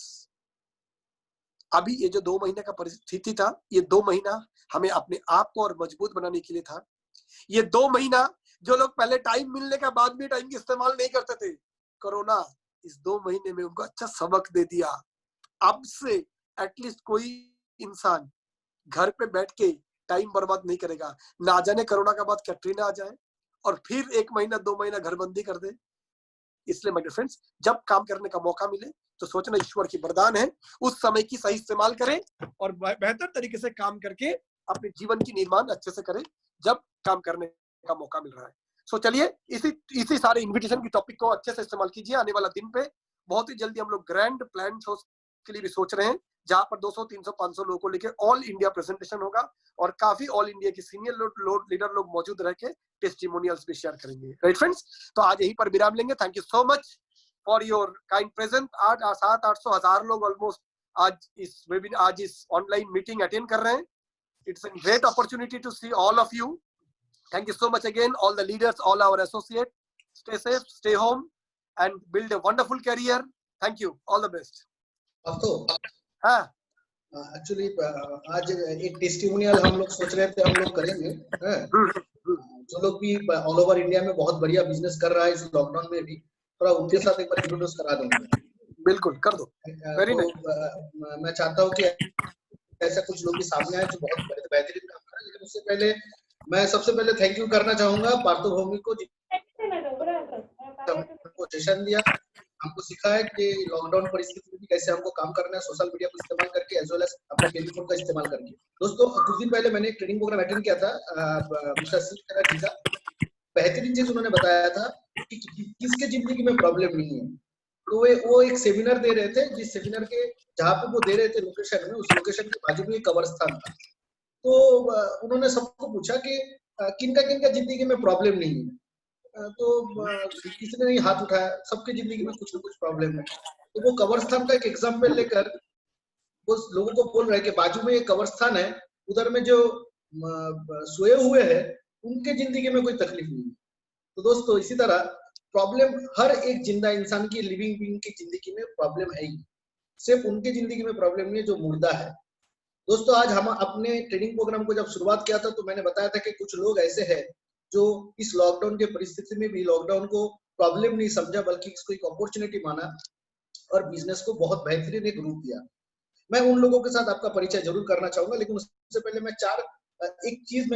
अभी ये जो 2 महीने का परिस्थिति था, ये 2 महीना हमें अपने आप को और मजबूत बनाने के लिए था। ये 2 महीना जो लोग पहले टाइम मिलने के बाद भी टाइम की इस्तेमाल नहीं करते थे, कोरोना इस 2 महीने में उनको अच्छा सबक दे दिया। अब से एटलीस्ट कोई इंसान घर पे बैठ के टाइम बर्बाद नहीं करेगा। ना जाने कोरोना के बाद कैटरीना आ जाए और फिर 1 महीना 2 महीना घरबंदी कर दे। इसलिए माय डियर फ्रेंड्स, जब काम करने का मौका मिले तो सोचना ईश्वर की वरदान है, उस समय की सही इस्तेमाल करें और बेहतर तरीके से काम करके अपने जीवन की निर्माण अच्छे से करें जब काम करने का मौका मिल रहा है। सो चलिए, इसी सारे इन्विटेशन की टॉपिक को अच्छे से इस्तेमाल कीजिए। आने वाला दिन पे बहुत ही जल्दी हम लोग ग्रैंड प्लान शो के लिए भी सोच रहे हैं, जहां पर 200, 300, 500 लोगों को लेकर ऑल इंडिया प्रेजेंटेशन होगा और काफी ऑल इंडिया के सीनियर लीडर लोग मौजूद रह के टेस्टिमोनियल्स भी शेयर करेंगे। राइट फ्रेंड्स, तो आज यहीं पर विराम लेंगे। Thank you so much for your kind present. 700-800 हजार लोग ऑलमोस्ट आज इस ऑनलाइन मीटिंग अटेंड कर रहे हैं। It's a great opportunity to see all of you. Thank you so much again, all the leaders, all our associates. Stay safe, stay home, and build a wonderful career. Thank you. All the best. हाँ, actually आज एक testimonial हम लोग सोच रहे थे हम लोग करेंगे। जो लोग भी ऑल ओवर इंडिया में बहुत बढ़िया बिजनेस कर रहा है इस लॉकडाउन में भी, थोड़ा उनके साथ एक बार इंट्रोड्यूस करा दूंगा। बिल्कुल कर दो। Very nice. मैं चाहता हूँ कि ऐसा कुछ लोग भी सामने आए जो बहुत बेहतरीन काम कर रहे हैं, लेकिन उससे पहले मैं सबसे पहले थैंक यू करना चाहूंगा पार्थो भौमिक को, हमको सेशन दिया, हमको सिखाया कि लॉकडाउन परिस्थिति में भी कैसे हमको काम करना है, सोशल मीडिया को इस्तेमाल करके एज वेल एज अपने टेलीफोन का इस्तेमाल करके। दोस्तों, कुछ दिन पहले मैंने एक ट्रेनिंग प्रोग्राम अटेंड किया था मिस्टर सिंह जी का। बेहतरीन चीज उन्होंने बताया था कि किसके जिंदगी में प्रॉब्लम नहीं है। तो वो एक सेमिनार दे रहे थे, जिस सेमिनार के जहाँ पे वो दे रहे थे लोकेशन में, उस लोकेशन के बाजू में एक कब्रिस्तान था। तो उन्होंने सबको पूछा कि किनका किनका जिंदगी में प्रॉब्लम नहीं है। तो किसी ने नहीं हाथ उठाया, सबके जिंदगी में कुछ न कुछ प्रॉब्लम है। तो वो कब्रिस्तान का एक एग्जांपल लेकर वो लोगों को बोल रहे हैं कि बाजू में एक कब्रिस्तान है, उधर में जो सोए हुए हैं उनके जिंदगी में कोई तकलीफ नहीं है। तो दोस्तों, इसी तरह प्रॉब्लम हर एक जिंदा इंसान की, लिविंग बीइंग की जिंदगी में प्रॉब्लम है ही, सिर्फ उनके जिंदगी में प्रॉब्लम नहीं है जो मुर्दा है। दोस्तों, आज हम अपने ट्रेनिंग प्रोग्राम को जब शुरुआत किया था तो मैंने बताया था कि कुछ लोग ऐसे हैं जो इस लॉकडाउन के परिस्थिति में भी लॉकडाउन को प्रॉब्लम नहीं समझा, बल्कि इसको एक अपॉर्चुनिटी माना और बिजनेस को बहुत बेहतरीन एक रूप दिया। मैं उन लोगों के साथ आपका परिचय जरूर करना चाहूंगा, लेकिन उससे पहले मैं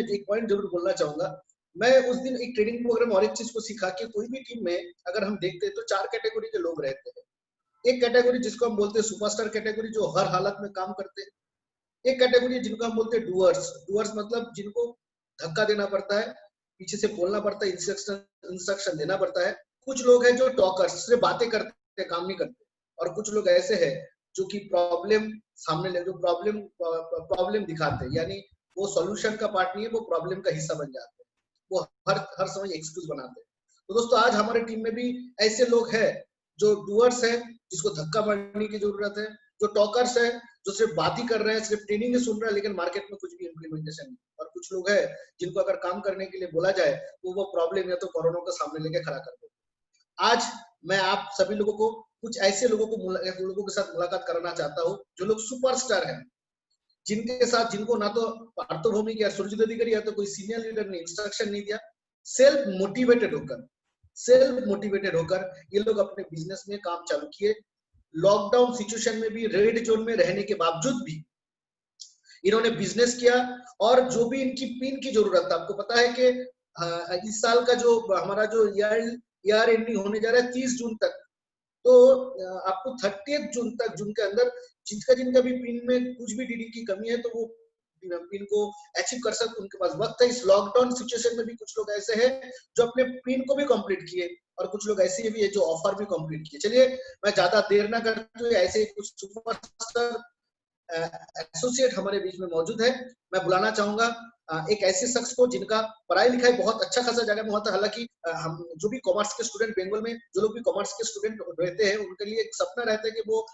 एक पॉइंट जरूर बोलना चाहूंगा। मैं उस दिन एक ट्रेनिंग प्रोग्राम और एक चीज को सिखा कि कोई भी टीम में अगर हम देखते हैं तो 4 कैटेगरी के लोग रहते हैं। एक कैटेगरी जिसको हम बोलते हैं सुपरस्टार कैटेगरी, जो हर हालत में काम करते हैं। एक कैटेगरी जिनको हम बोलते हैं डूअर्स मतलब जिनको धक्का देना पड़ता है, पीछे से बोलना पड़ता है, इंस्ट्रक्शन देना पड़ता है। कुछ लोग हैं जो टॉकर्स, सिर्फ बातें करते काम नहीं करते। और कुछ लोग ऐसे हैं जो कि प्रॉब्लम सामने ले, जो प्रॉब्लम दिखाते हैं, यानी वो सॉल्यूशन का पार्ट नहीं है, वो प्रॉब्लम का हिस्सा बन जाते हैं, वो हर समय एक्सक्यूज बनाते हैं। तो दोस्तों, आज हमारे टीम में भी ऐसे लोग हैं जो डूअर्स है, जिसको धक्का मारने की जरूरत है, जो टॉकर्स है, जो सिर्फ बात ही कर रहे हैं, सिर्फ ट्रेनिंग ही सुन रहे हैं, लेकिन मार्केट में कुछ भी इम्प्लीमेंटेशन नहीं। और कुछ लोग हैं जिनको अगर काम करने के लिए बोला जाए तो वो प्रॉब्लम या तो कोरोना को सामने लेके खड़ा कर देते। आज मैं आप सभी लोगों को कुछ ऐसे लोगों के साथ मुलाकात कराना चाहता हूँ जो लोग सुपरस्टार हैं, जिनको ना तो पार्थो भौमिक या सुरजीत अधिकारी या तो कोई सीनियर लीडर ने इंस्ट्रक्शन नहीं दिया। सेल्फ मोटिवेटेड होकर ये लोग अपने बिजनेस में काम चालू किए। लॉकडाउन सिचुएशन में भी, रेड जोन में रहने के बावजूद भी इन्होंने बिजनेस किया। और जो भी इनकी पिन की जरूरत था, आपको पता है कि इस साल का जो हमारा जो ईयर एंडिंग होने जा रहा है 30 जून तक, तो आपको 30 जून तक, जून के अंदर जिनका भी पिन में कुछ भी डीडी की कमी है तो वो पिन को अचीव कर सकते, उनके पास वक्त है। इस लॉकडाउन सिचुएशन में भी कुछ लोग ऐसे हैं जो अपने पिन को भी कंप्लीट किए और कुछ लोग ऐसे भी है जो ऑफर भी कंप्लीट किए। चलिए, मैं ज्यादा देर ना करते हुए ऐसे कुछ सुपरस्टार एसोसिएट हमारे बीच में मौजूद है, मैं बुलाना चाहूंगा एक ऐसे शख्स को जिनका पढ़ाई लिखाई बहुत अच्छा खासा जगह में हुआ था। हालांकि हम जो भी कॉमर्स के स्टूडेंट बंगाल में जो लोग भी कॉमर्स के स्टूडेंट रहते हैं, उनके लिए एक सपना रहता है कि वो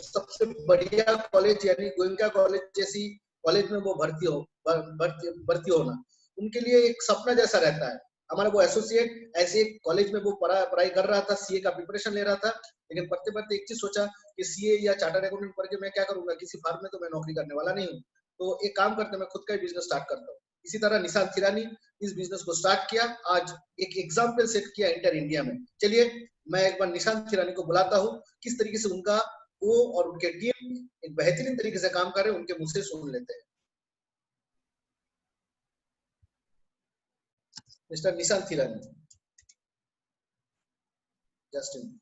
सबसे बढ़िया कॉलेज यानी गोयनका कॉलेज जैसी कॉलेज में वो भर्ती होना उनके लिए एक सपना जैसा रहता है। हमारा वो एसोसिएट ऐसे एक कॉलेज में वो पढ़ाई कर रहा था, सीए का प्रिपरेशन ले रहा था, लेकिन पढ़ते पढ़ते एक चीज सोचा कि सीए या चार्टर्ड अकाउंटेंट पढ़ के मैं क्या करूंगा, किसी फार्म में तो मैं नौकरी करने वाला नहीं हूँ, तो एक काम करते मैं खुद का बिजनेस स्टार्ट करता हूँ। इसी तरह निशांत थिरानी इस बिजनेस को स्टार्ट किया, आज एक एग्जाम्पल सेट किया इंटर इंडिया में। चलिए मैं एक बार निशांत थिरानी को बुलाता हूँ, किस तरीके से उनका वो और उनके टीम एक बेहतरीन तरीके से काम कर रहे हैं, उनके मुंह से सुन लेते हैं। Mister Nishant Thirani, just in.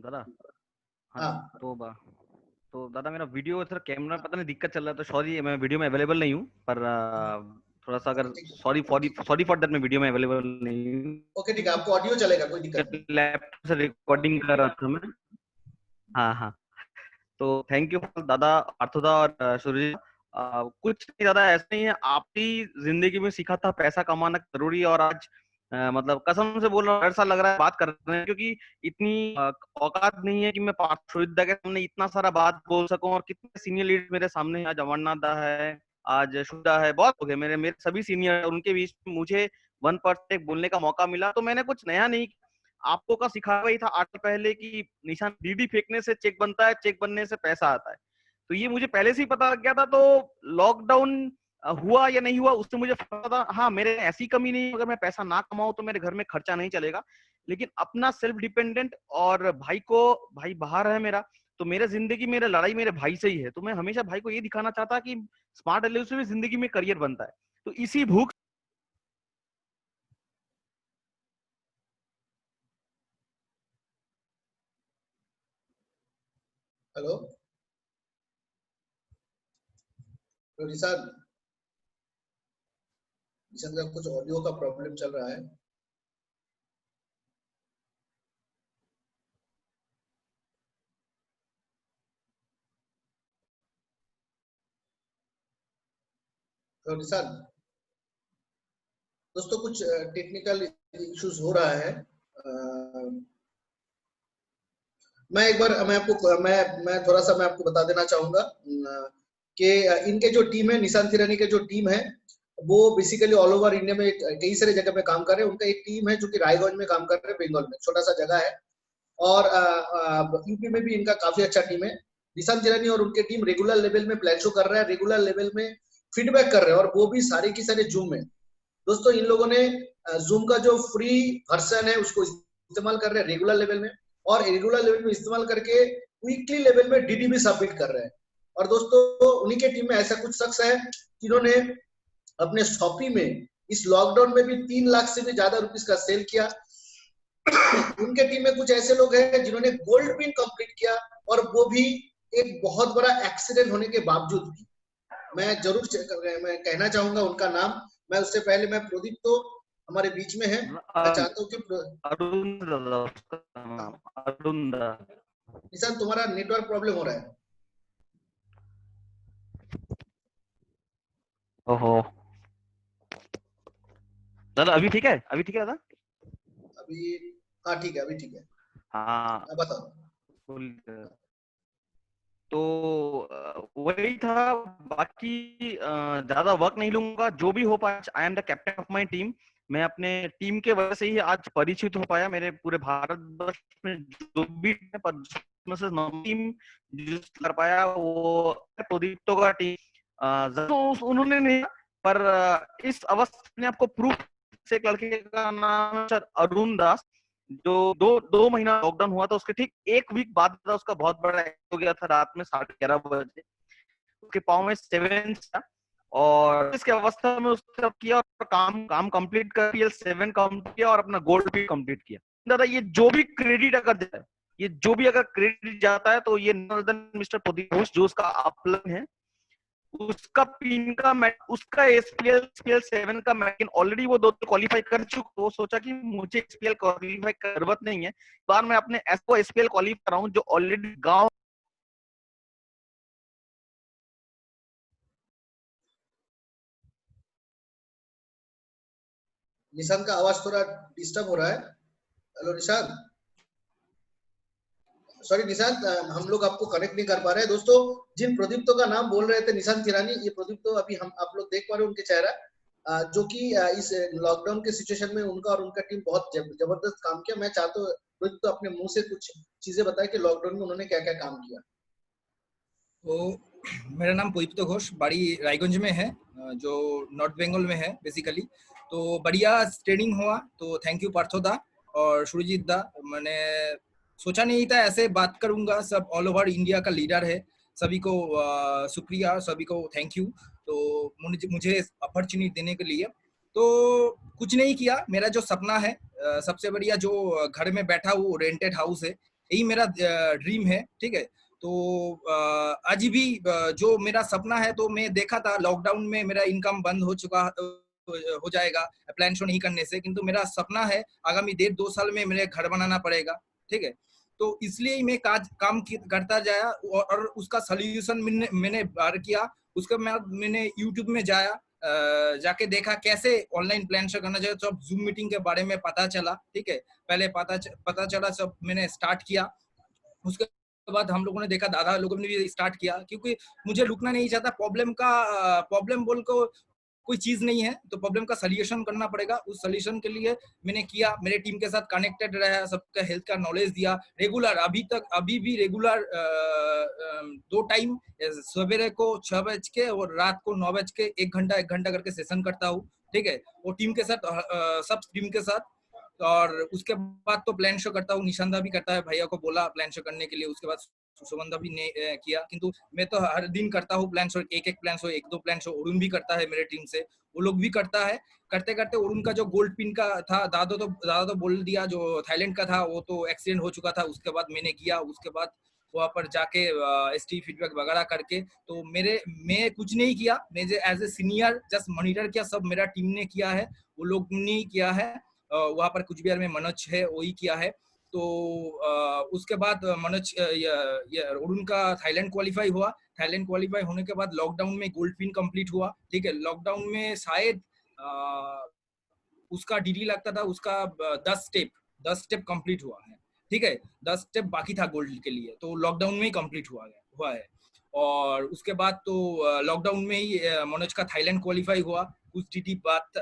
दादा हाँ तो दादा मेरा वीडियो थोड़ा कैमरा पता नहीं दिक्कत चल रहा है, तो सॉरी मैं वीडियो में अवेलेबल नहीं हूँ, पर थोड़ा सा अगर सॉरी फॉर दैट मैं वीडियो में अवेलेबल नहीं हूँ। ओके ठीक है, आपको ऑडियो चलेगा, कोई दिक्कत नहीं। लैपटॉप से रिकॉर्डिंग कर रहा था मैं। हाँ तो थैंक यू दादा पार्थोदा और सूर्य। कुछ नहीं दादा, ऐसे ही है, आपकी जिंदगी में सीखा था पैसा कमाना जरूरी है, और आज मतलब कसम से बोल रहा हूँ, ऐसा लग रहा है बात कर रहे हैं, क्योंकि इतनी औकात नहीं है कि मैं पार्थोदा के सामने इतना सारा बात बोल सकूं, और कितने सीनियर लीडर मेरे सामने हैं। आज अमरनाथ दा है, आज शुदा है, बहुत लोग हैं मेरे सभी सीनियर, उनके बीच में मुझे 1% बोलने का मौका मिला। तो मैंने कुछ नया नहीं, आपको का सिखाया वही था 8 साल पहले कि निशान डीडी फेंकने से चेक बनता है, चेक बनने से पैसा आता है। तो ये मुझे पहले से ही पता लग गया था। तो लॉकडाउन हुआ या नहीं हुआ उससे मुझे पता था, हाँ मेरे ऐसी कमी नहीं, अगर मैं पैसा ना कमाऊं तो मेरे घर में खर्चा नहीं चलेगा, लेकिन अपना सेल्फ डिपेंडेंट, और भाई बाहर है मेरा, तो मेरे जिंदगी मेरा लड़ाई मेरे भाई से ही है। तो मैं हमेशा भाई को ये दिखाना चाहता कि स्मार्ट एलयू से भी जिंदगी में करियर बनता है। तो इसी भूख हेलो निशांत, निशांत का कुछ ऑडियो का प्रॉब्लम चल रहा है। तो निशांत दोस्तों, कुछ टेक्निकल इश्यूज हो रहा है। मैं एक बार मैं थोड़ा सा मैं आपको बता देना चाहूंगा कि इनके जो टीम है, निशांत थिरानी के जो टीम है, वो बेसिकली ऑल ओवर इंडिया में कई सारे जगह पे काम कर रहे हैं। उनका एक टीम है जो कि रायगंज में काम कर रहे हैं, बंगाल में छोटा सा जगह है, और यूपी में भी इनका काफी अच्छा टीम है। निशांत थिरानी और उनके टीम रेगुलर लेवल में प्लान शो कर रहा है, रेगुलर लेवल में फीडबैक कर रहे हैं, और वो भी सारे की सारे जूम में। दोस्तों इन लोगों ने जूम का जो फ्री वर्जन है उसको इस्तेमाल कर रहे हैं रेगुलर लेवल में, और रेगुलर लेवल में इस्तेमाल करके वीकली लेवल में डीडी भी सबमिट कर रहे हैं। और दोस्तों उन्हीं के टीम में ऐसा कुछ शख्स है जिन्होंने अपने शॉपी में इस लॉकडाउन में भी 3 लाख से भी ज्यादा रुपीस का सेल किया। उनके टीम में कुछ ऐसे लोग हैं जिन्होंने गोल्ड पिन कंप्लीट किया, और वो भी एक बहुत बड़ा एक्सीडेंट होने के बावजूद भी। मैं जरूर मैं कहना चाहूंगा उनका नाम। मैं उससे पहले मैं प्रदीप तो हमारे बीच में है, मैं चाहता हूँ कि अरुण निशांत तुम्हारा नेटवर्क प्रॉब्लम हो रहा है। ओहो दादा, अभी ठीक है? अभी ठीक है दादा? अभी हाँ ठीक है, अभी ठीक है। हाँ बताओ। तो वही था, बाकी ज्यादा वर्क नहीं लूंगा, जो भी हो पाया। I am the captain of my team. मैं अपने टीम के वजह से ही आज परिचित हो पाया मेरे पूरे भारतवर्ष में, जो भी टीम कर पाया वो प्रोदीप्तो का टीम। उन्होंने नहीं, पर इस अवस्था ने आपको प्रूफ से, एक लड़के का नाम है सर अरुण दास, जो दो महीना लॉकडाउन हुआ था उसके ठीक 1 वीक बाद उसका बहुत बड़ा हो गया था, रात में 11:30 बजे उसके पाँव में 7 था, और इसके अवस्था में उसने किया और काम कंप्लीट कर 7 कंप्लीट किया और अपना गोल्ड भी कंप्लीट किया। दादा ये जो भी क्रेडिट अगर जाता है, ये जो भी अगर क्रेडिट जाता है, तो ये मिस्टर प्रदीप घोष जो उसका अपलन है, उसका पिन का उसका एसपीएल 7 का मैकिन ऑलरेडी वो 2 क्वालिफाई कर चुका। वो सोचा कि मुझे एसपीएल क्वालिफाई जरूरत नहीं है, बार मैं अपने को एसपीएल क्वालिफाई कर रहा हूं, जो ऑलरेडी गांव। निशांत का आवाज थोड़ा डिस्टर्ब हो रहा है। हेलो निशांत, सॉरी निशांत, हम लोग आपको कनेक्ट नहीं कर पा रहे हैं। दोस्तों, जिन प्रदीप्तों का नाम बोल रहे थे निशांत थिरानी, ये प्रदीप्तो अभी हम आप लोग देख पा रहे हैं उनके चेहरा, जो कि इस लॉकडाउन के सिचुएशन में उनका और उनका टीम बहुत जबरदस्त काम किया। मैं चाहता हूँ प्रदीप्तो अपने मुंह से कुछ चीजें बताएं कि लॉकडाउन में उन्होंने क्या क्या काम किया। तो मेरा नाम प्रदीप्तो घोष, बाड़ी रायगंज में है, जो नॉर्थ बंगाल में है बेसिकली। तो बढ़िया ट्रेनिंग हुआ, तो थैंक यू पार्थो दा और सुरजीत दा। मैंने सोचा नहीं था ऐसे बात करूंगा, सब ऑल ओवर इंडिया का लीडर है, सभी को शुक्रिया, सभी को थैंक यू। तो मुझे अपॉर्चुनिटी देने के लिए। तो कुछ नहीं किया, मेरा जो सपना है सबसे बढ़िया, जो घर में बैठा हूँ रेंटेड हाउस है, यही मेरा ड्रीम है, ठीक है। तो आज भी जो मेरा सपना है, तो मैं देखा था लॉकडाउन में मेरा इनकम बंद हो जाएगा प्लान शो नहीं करने से, किंतु मेरा सपना है आगामी 1.5-2 साल में मेरे घर बनाना पड़ेगा, ठीक है। तो इसलिए मैं काम करता जाया और उसका सोल्यूशन मैंने बार किया। उसके बाद मैंने यूट्यूब में जाके देखा कैसे ऑनलाइन प्लान शो करना चाहिए, सब जूम मीटिंग के बारे में पता चला, ठीक है। पहले पता चला, सब मैंने स्टार्ट किया। उसके बाद हम लोगों ने देखा, दादा लोगों ने भी स्टार्ट किया, क्योंकि मुझे रुकना नहीं चाहता। प्रॉब्लम बोल को कोई चीज नहीं है, तो प्रॉब्लम का सोल्यूशन करना पड़ेगा। उस सोल्यूशन के लिए मैंने किया, मेरे टीम के साथ कनेक्टेड रहा, सबका हेल्थ का नॉलेज दिया रेगुलर। अभी भी रेगुलर 2 टाइम, सवेरे को 6 बज के और रात को 9 बज के 1 घंटा करके सेशन करता हूँ, ठीक है। वो टीम के साथ, सब टीम के साथ। और उसके बाद तो प्लान शो करता हूँ, निशांदा भी करता है, भैया को बोला प्लान शो करने के लिए। उसके बाद सुमंदा भी ने किया, किंतु मैं तो हर दिन करता हूँ प्लान शो, एक plan show, 1-2 plan show. Arun भी करता है मेरे टीम से, वो लोग भी करता है। करते करते अरुण का जो गोल्ड पिन का था, दादा तो बोल दिया, जो थाईलैंड का था वो तो एक्सीडेंट हो चुका था। उसके बाद मैंने किया, उसके बाद वहाँ पर जाके एसटी फीडबैक वगैरह करके, तो मैं कुछ नहीं किया, मैं as a senior just monitor किया, सब मेरा टीम ने किया है, वो लोग ने किया है। वहाँ पर कुछ बिहार में मनोज है, वही किया है। तो उसके बाद मनोज अरुण का थाईलैंड क्वालिफाई हुआ। थाईलैंड क्वालिफाई होने के बाद लॉकडाउन में गोल्ड पिन कंप्लीट हुआ, ठीक है। लॉकडाउन में शायद उसका डीडी लगता था, उसका 10 स्टेप कंप्लीट हुआ है, ठीक है। 10 स्टेप बाकी था गोल्ड के लिए, तो लॉकडाउन में ही कंप्लीट हुआ है। और उसके बाद तो लॉकडाउन में ही मनोज का थाईलैंड क्वालिफाई हुआ। कुछ डीडी बात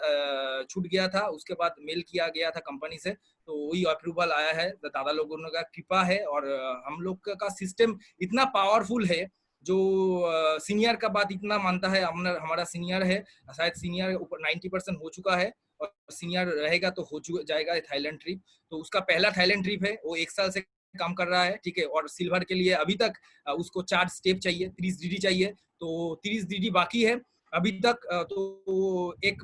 छूट गया था, उसके बाद मेल किया गया था कंपनी से, तो वही अप्रूवल आया है। दादा लोगों का कृपा है, और हम लोग का सिस्टम इतना पावरफुल है, जो सीनियर का बात इतना मानता है। हमारा सीनियर है, शायद सीनियर ऊपर 90% हो चुका है, और सीनियर रहेगा तो हो जाएगा थाईलैंड ट्रिप। तो उसका पहला थाईलैंड ट्रिप है, वो 1 साल से काम कर रहा है, ठीक है। और सिल्वर के लिए अभी तक उसको 4 स्टेप चाहिए, 30 डीडी चाहिए, तो 30 डीडी बाकी है अभी तक। तो 1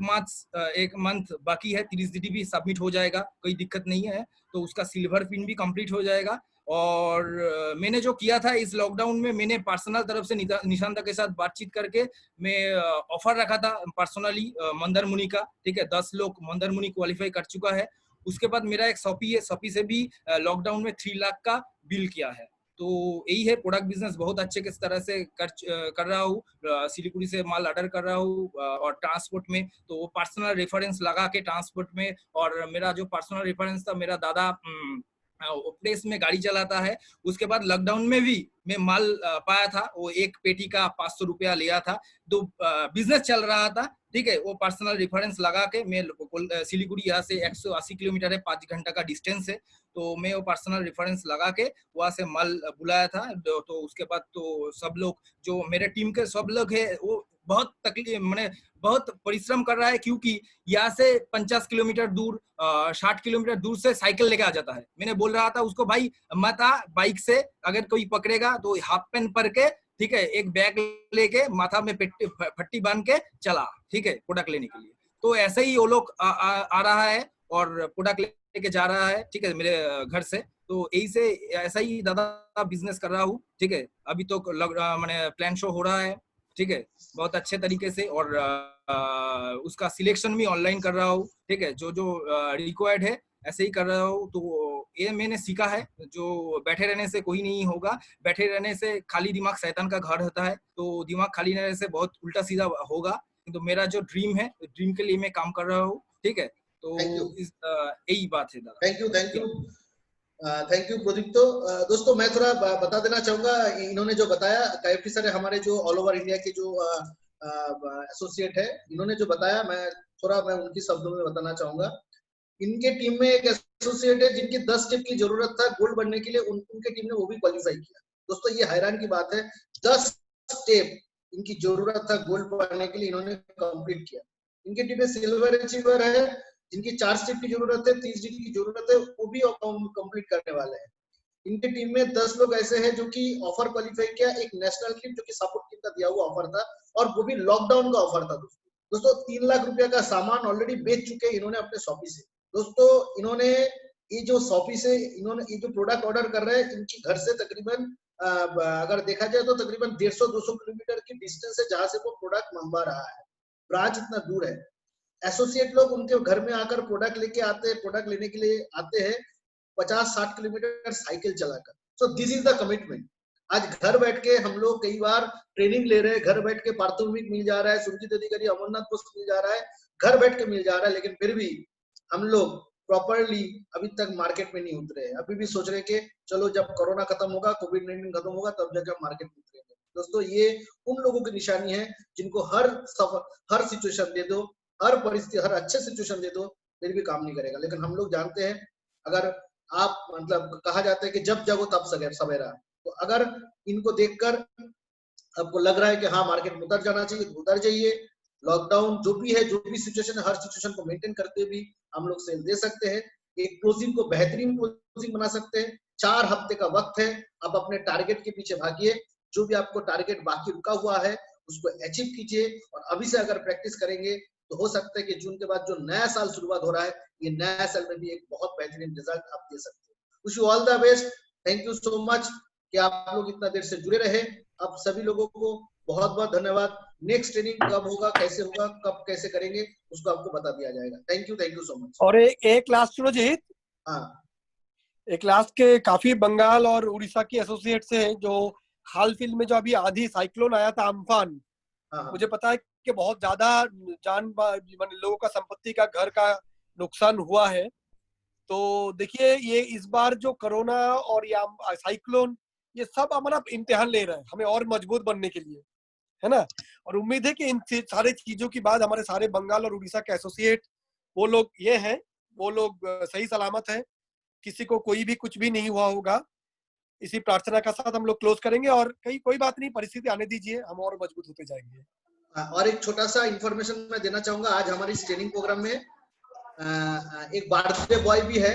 मंथ बाकी है, 30 डीडी भी सबमिट हो जाएगा, कोई दिक्कत नहीं है। तो उसका सिल्वर पिन भी कंप्लीट हो जाएगा। और मैंने जो किया था इस लॉकडाउन में, मैंने पर्सनल तरफ से निशांता के साथ बातचीत करके मैं ऑफर रखा था पर्सनली मंदर मुनि का, ठीक है। 10 लोग मंदर मुनि क्वालिफाई कर चुका है। उसके बाद मेरा एक शॉपी है, शॉपी से भी लॉकडाउन में 3 लाख का बिल किया है। तो यही है, प्रोडक्ट बिजनेस बहुत अच्छे किस तरह से कर रहा हूँ। सिलीगुड़ी से माल ऑर्डर कर रहा हूँ, और ट्रांसपोर्ट में तो वो पर्सनल रेफरेंस लगा के ट्रांसपोर्ट में। और मेरा जो पर्सनल रेफरेंस था, मेरा दादा प्लेस में गाड़ी चलाता है। उसके बाद लॉकडाउन में भी मैं माल पाया था, वो एक पेटी का 500 रुपया लिया था, तो बिजनेस चल रहा था, ठीक है। वो पर्सनल रेफरेंस लगा के मैं सिलीगुड़ी यहाँ से 180 किलोमीटर है, 5 घंटा का डिस्टेंस है, तो मैं वो पर्सनल रेफरेंस लगा के वहां से माल बुलाया था। तो उसके बाद तो सब लोग, जो मेरे टीम के सब लोग है, वो बहुत तकलीफ, मैंने बहुत परिश्रम कर रहा है, क्योंकि यहाँ से 50 किलोमीटर दूर 60 किलोमीटर दूर से साइकिल लेके आ जाता है। मैंने बोल रहा था उसको, भाई मत आ बाइक से, अगर कोई पकड़ेगा तो हाफ पैंट पहन के, ठीक है, एक बैग लेके माथा में फट्टी बांध के चला, ठीक है, प्रोडक्ट लेने के लिए। तो ऐसे ही वो लोग आ रहा है और प्रोडक्ट लेके जा रहा है, ठीक है, मेरे घर से। तो यही से ऐसा ही दादा बिजनेस कर रहा हूँ, ठीक है। अभी तो मैंने प्लान शो हो रहा है, ठीक है, बहुत अच्छे तरीके से। और उसका सिलेक्शन भी ऑनलाइन कर रहा हूँ, ठीक है। जो रिक्वायर्ड है ऐसे ही कर रहा हूँ। तो ये मैंने सीखा है, जो बैठे रहने से कोई नहीं होगा, बैठे रहने से खाली दिमाग शैतान का घर होता है। तो दिमाग खाली रहने से बहुत उल्टा सीधा होगा। तो मेरा जो ड्रीम है, ड्रीम के लिए मैं काम कर रहा हूँ, ठीक है। तो यही बात है दादा। Thank you thank you Prodipto. दोस्तों मैं थोड़ा बता देना चाहूंगा, इन्होंने जो बताया KFT सर है हमारे जो ऑल ओवर इंडिया के जो एसोसिएट है, इन्होंने जो बताया मैं उनकी शब्दों में बताना चाहूंगा। इनके टीम में एक एसोसिएट है जिनकी 10 स्टेप की जरूरत था गोल्ड बनने के लिए, उनके टीम ने वो भी क्वालिफाई किया। दोस्तों ये हैरान की बात है, 10 स्टेप इनकी जरूरत था गोल्ड पाने के लिए, इन्होंने कंप्लीट किया। इनकी टीम में सिल्वर अचीवर है जिनकी 4 स्टेप की जरूरत है, 30 स्टेप की जरूरत है, वो भी कंप्लीट करने वाले हैं। इनकी टीम में 10 लोग ऐसे हैं जो कि ऑफर क्वालिफाई किया, एक नेशनल टीम जो कि सपोर्ट टीम का दिया हुआ ऑफर था, और वो भी लॉकडाउन का ऑफर था। दोस्तों 3 लाख रुपए का सामान ऑलरेडी बेच चुके हैं इन्होंने अपने शॉपी से। दोस्तों इन्होंने ये जो शॉपी से इन्होंने ये जो प्रोडक्ट ऑर्डर कर रहे हैं, इनकी घर से तकरीबन अगर देखा जाए तो तकरीबन 150-200 किलोमीटर की डिस्टेंस है जहां से वो प्रोडक्ट मंगवा रहा है। ब्रांच इतना दूर है। एसोसिएट लोग उनके घर में आकर प्रोडक्ट लेके आते हैं, प्रोडक्ट लेने के लिए आते हैं 50-60 किलोमीटर साइकिल चलाकर। So this is the commitment. आज घर बैठ के हम लोग कई बार ट्रेनिंग ले रहे हैं, घर बैठ के पारितोषिक मिल जा रहा है, सुरजीत अधिकारी अमरनाथ पोस्ट मिल जा रहा है, घर बैठ के मिल जा रहा है, लेकिन फिर भी हम लोग प्रॉपरली अभी तक मार्केट में नहीं उतरे हैं। अभी भी सोच रहे कि चलो जब कोरोना खत्म होगा, कोविड-19 खत्म होगा, तब जाकर मार्केट में उतरेंगे। दोस्तों ये उन लोगों की निशानी है जिनको हर सिचुएशन दे दो, हर परिस्थिति, हर अच्छे सिचुएशन दे दो, फिर भी काम नहीं करेगा। लेकिन हम लोग जानते हैं, अगर आप मतलब कहा जाता है कि जब जगो तब सवेरा, तो अगर इनको देखकर आपको लग रहा है कि हाँ मार्केट में उतर जाना चाहिए तो उतर जाइए। लॉकडाउन जो भी है, जो भी सिचुएशन है, हर सिचुएशन को मेंटेन करते भी हम लोग सेल दे सकते हैं। एक क्लोजिंग को बेहतरीन क्लोजिंग बना सकते हैं। 4 हफ्ते का वक्त है, आप अपने टारगेट के पीछे भागिए। जो भी आपको टारगेट बाकी रुका हुआ है उसको अचीव कीजिए, और अभी से अगर प्रैक्टिस करेंगे तो हो सकता है कि जून के बाद जो नया साल शुरुआत हो रहा है, ये नया साल में भी एक बहुत बेहतरीन रिजल्ट आप दे सकते हैं। Wish you all the best. Thank you so much कि आप लोग इतना देर से जुड़े रहे। आप सभी लोगों को बहुत बहुत धन्यवाद। नेक्स्ट ट्रेनिंग कब होगा, कैसे होगा, कब कैसे करेंगे, उसको आपको बता दिया जाएगा। Thank you so much. और एक लास्ट सुरजीत, हाँ एक लास्ट के काफी बंगाल और उड़ीसा की एसोसिएट से हैं जो हाल फिल में जो अभी आधी साइक्लोन आया था अम्फान, हाँ मुझे पता है कि बहुत ज्यादा लोगों का संपत्ति का, घर का नुकसान हुआ है। तो देखिए ये इस बार जो कोरोना और या साइक्लोन, ये सब हमारा इम्तिहान ले रहा है हमें और मजबूत बनने के लिए, है ना। और उम्मीद है कि इन सारे चीजों के बाद हमारे सारे बंगाल और उड़ीसा के एसोसिएट वो लोग ये हैं, वो लोग सही सलामत है, किसी को कोई भी कुछ भी नहीं हुआ होगा। इसी प्रार्थना का साथ हम लोग क्लोज करेंगे, और कोई बात नहीं, परिस्थिति आने दीजिए, हम और मजबूत होते जाएंगे। और एक छोटा सा इंफॉर्मेशन मैं देना चाहूंगा। आज हमारे इस ट्रेनिंग प्रोग्राम में एक बर्थडे बॉय भी है,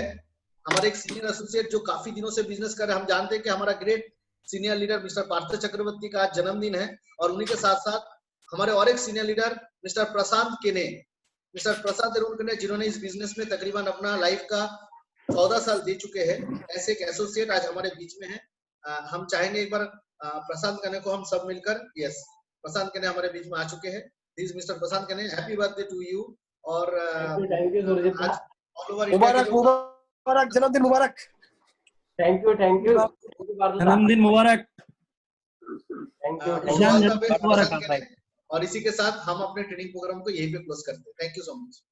हमारे एक सीनियर एसोसिएट जो काफी दिनों से बिजनेस कर रहे हैं। हम जानते हैं कि हमारा great senior leader mister Partha Chakraborty का आज जन्मदिन है, और उन्हीं के साथ साथ हमारे और एक सीनियर लीडर मिस्टर प्रशांत केने, जिन्होंने इस बिजनेस में तकरीबन अपना लाइफ का 14 साल दे चुके हैं। ऐसे एक एसोसिएट आज हमारे बीच में है। हम चाहेंगे एक बार प्रशांत केने को हम सब मिलकर, यस प्रशांत केने हमारे बीच में आ चुके हैं। दिस मिस्टर प्रशांत केने, हैप्पी बर्थडे टू यू। और थैंक यू सुरजीत, आज ऑल ओवर मुबारक मुबारक, जन्मदिन मुबारक। थैंक यू जन्मदिन मुबारक। Thank you. और इसी के साथ हम अपने ट्रेनिंग प्रोग्राम को यहीं पे क्लोज करते हैं। Thank you so much.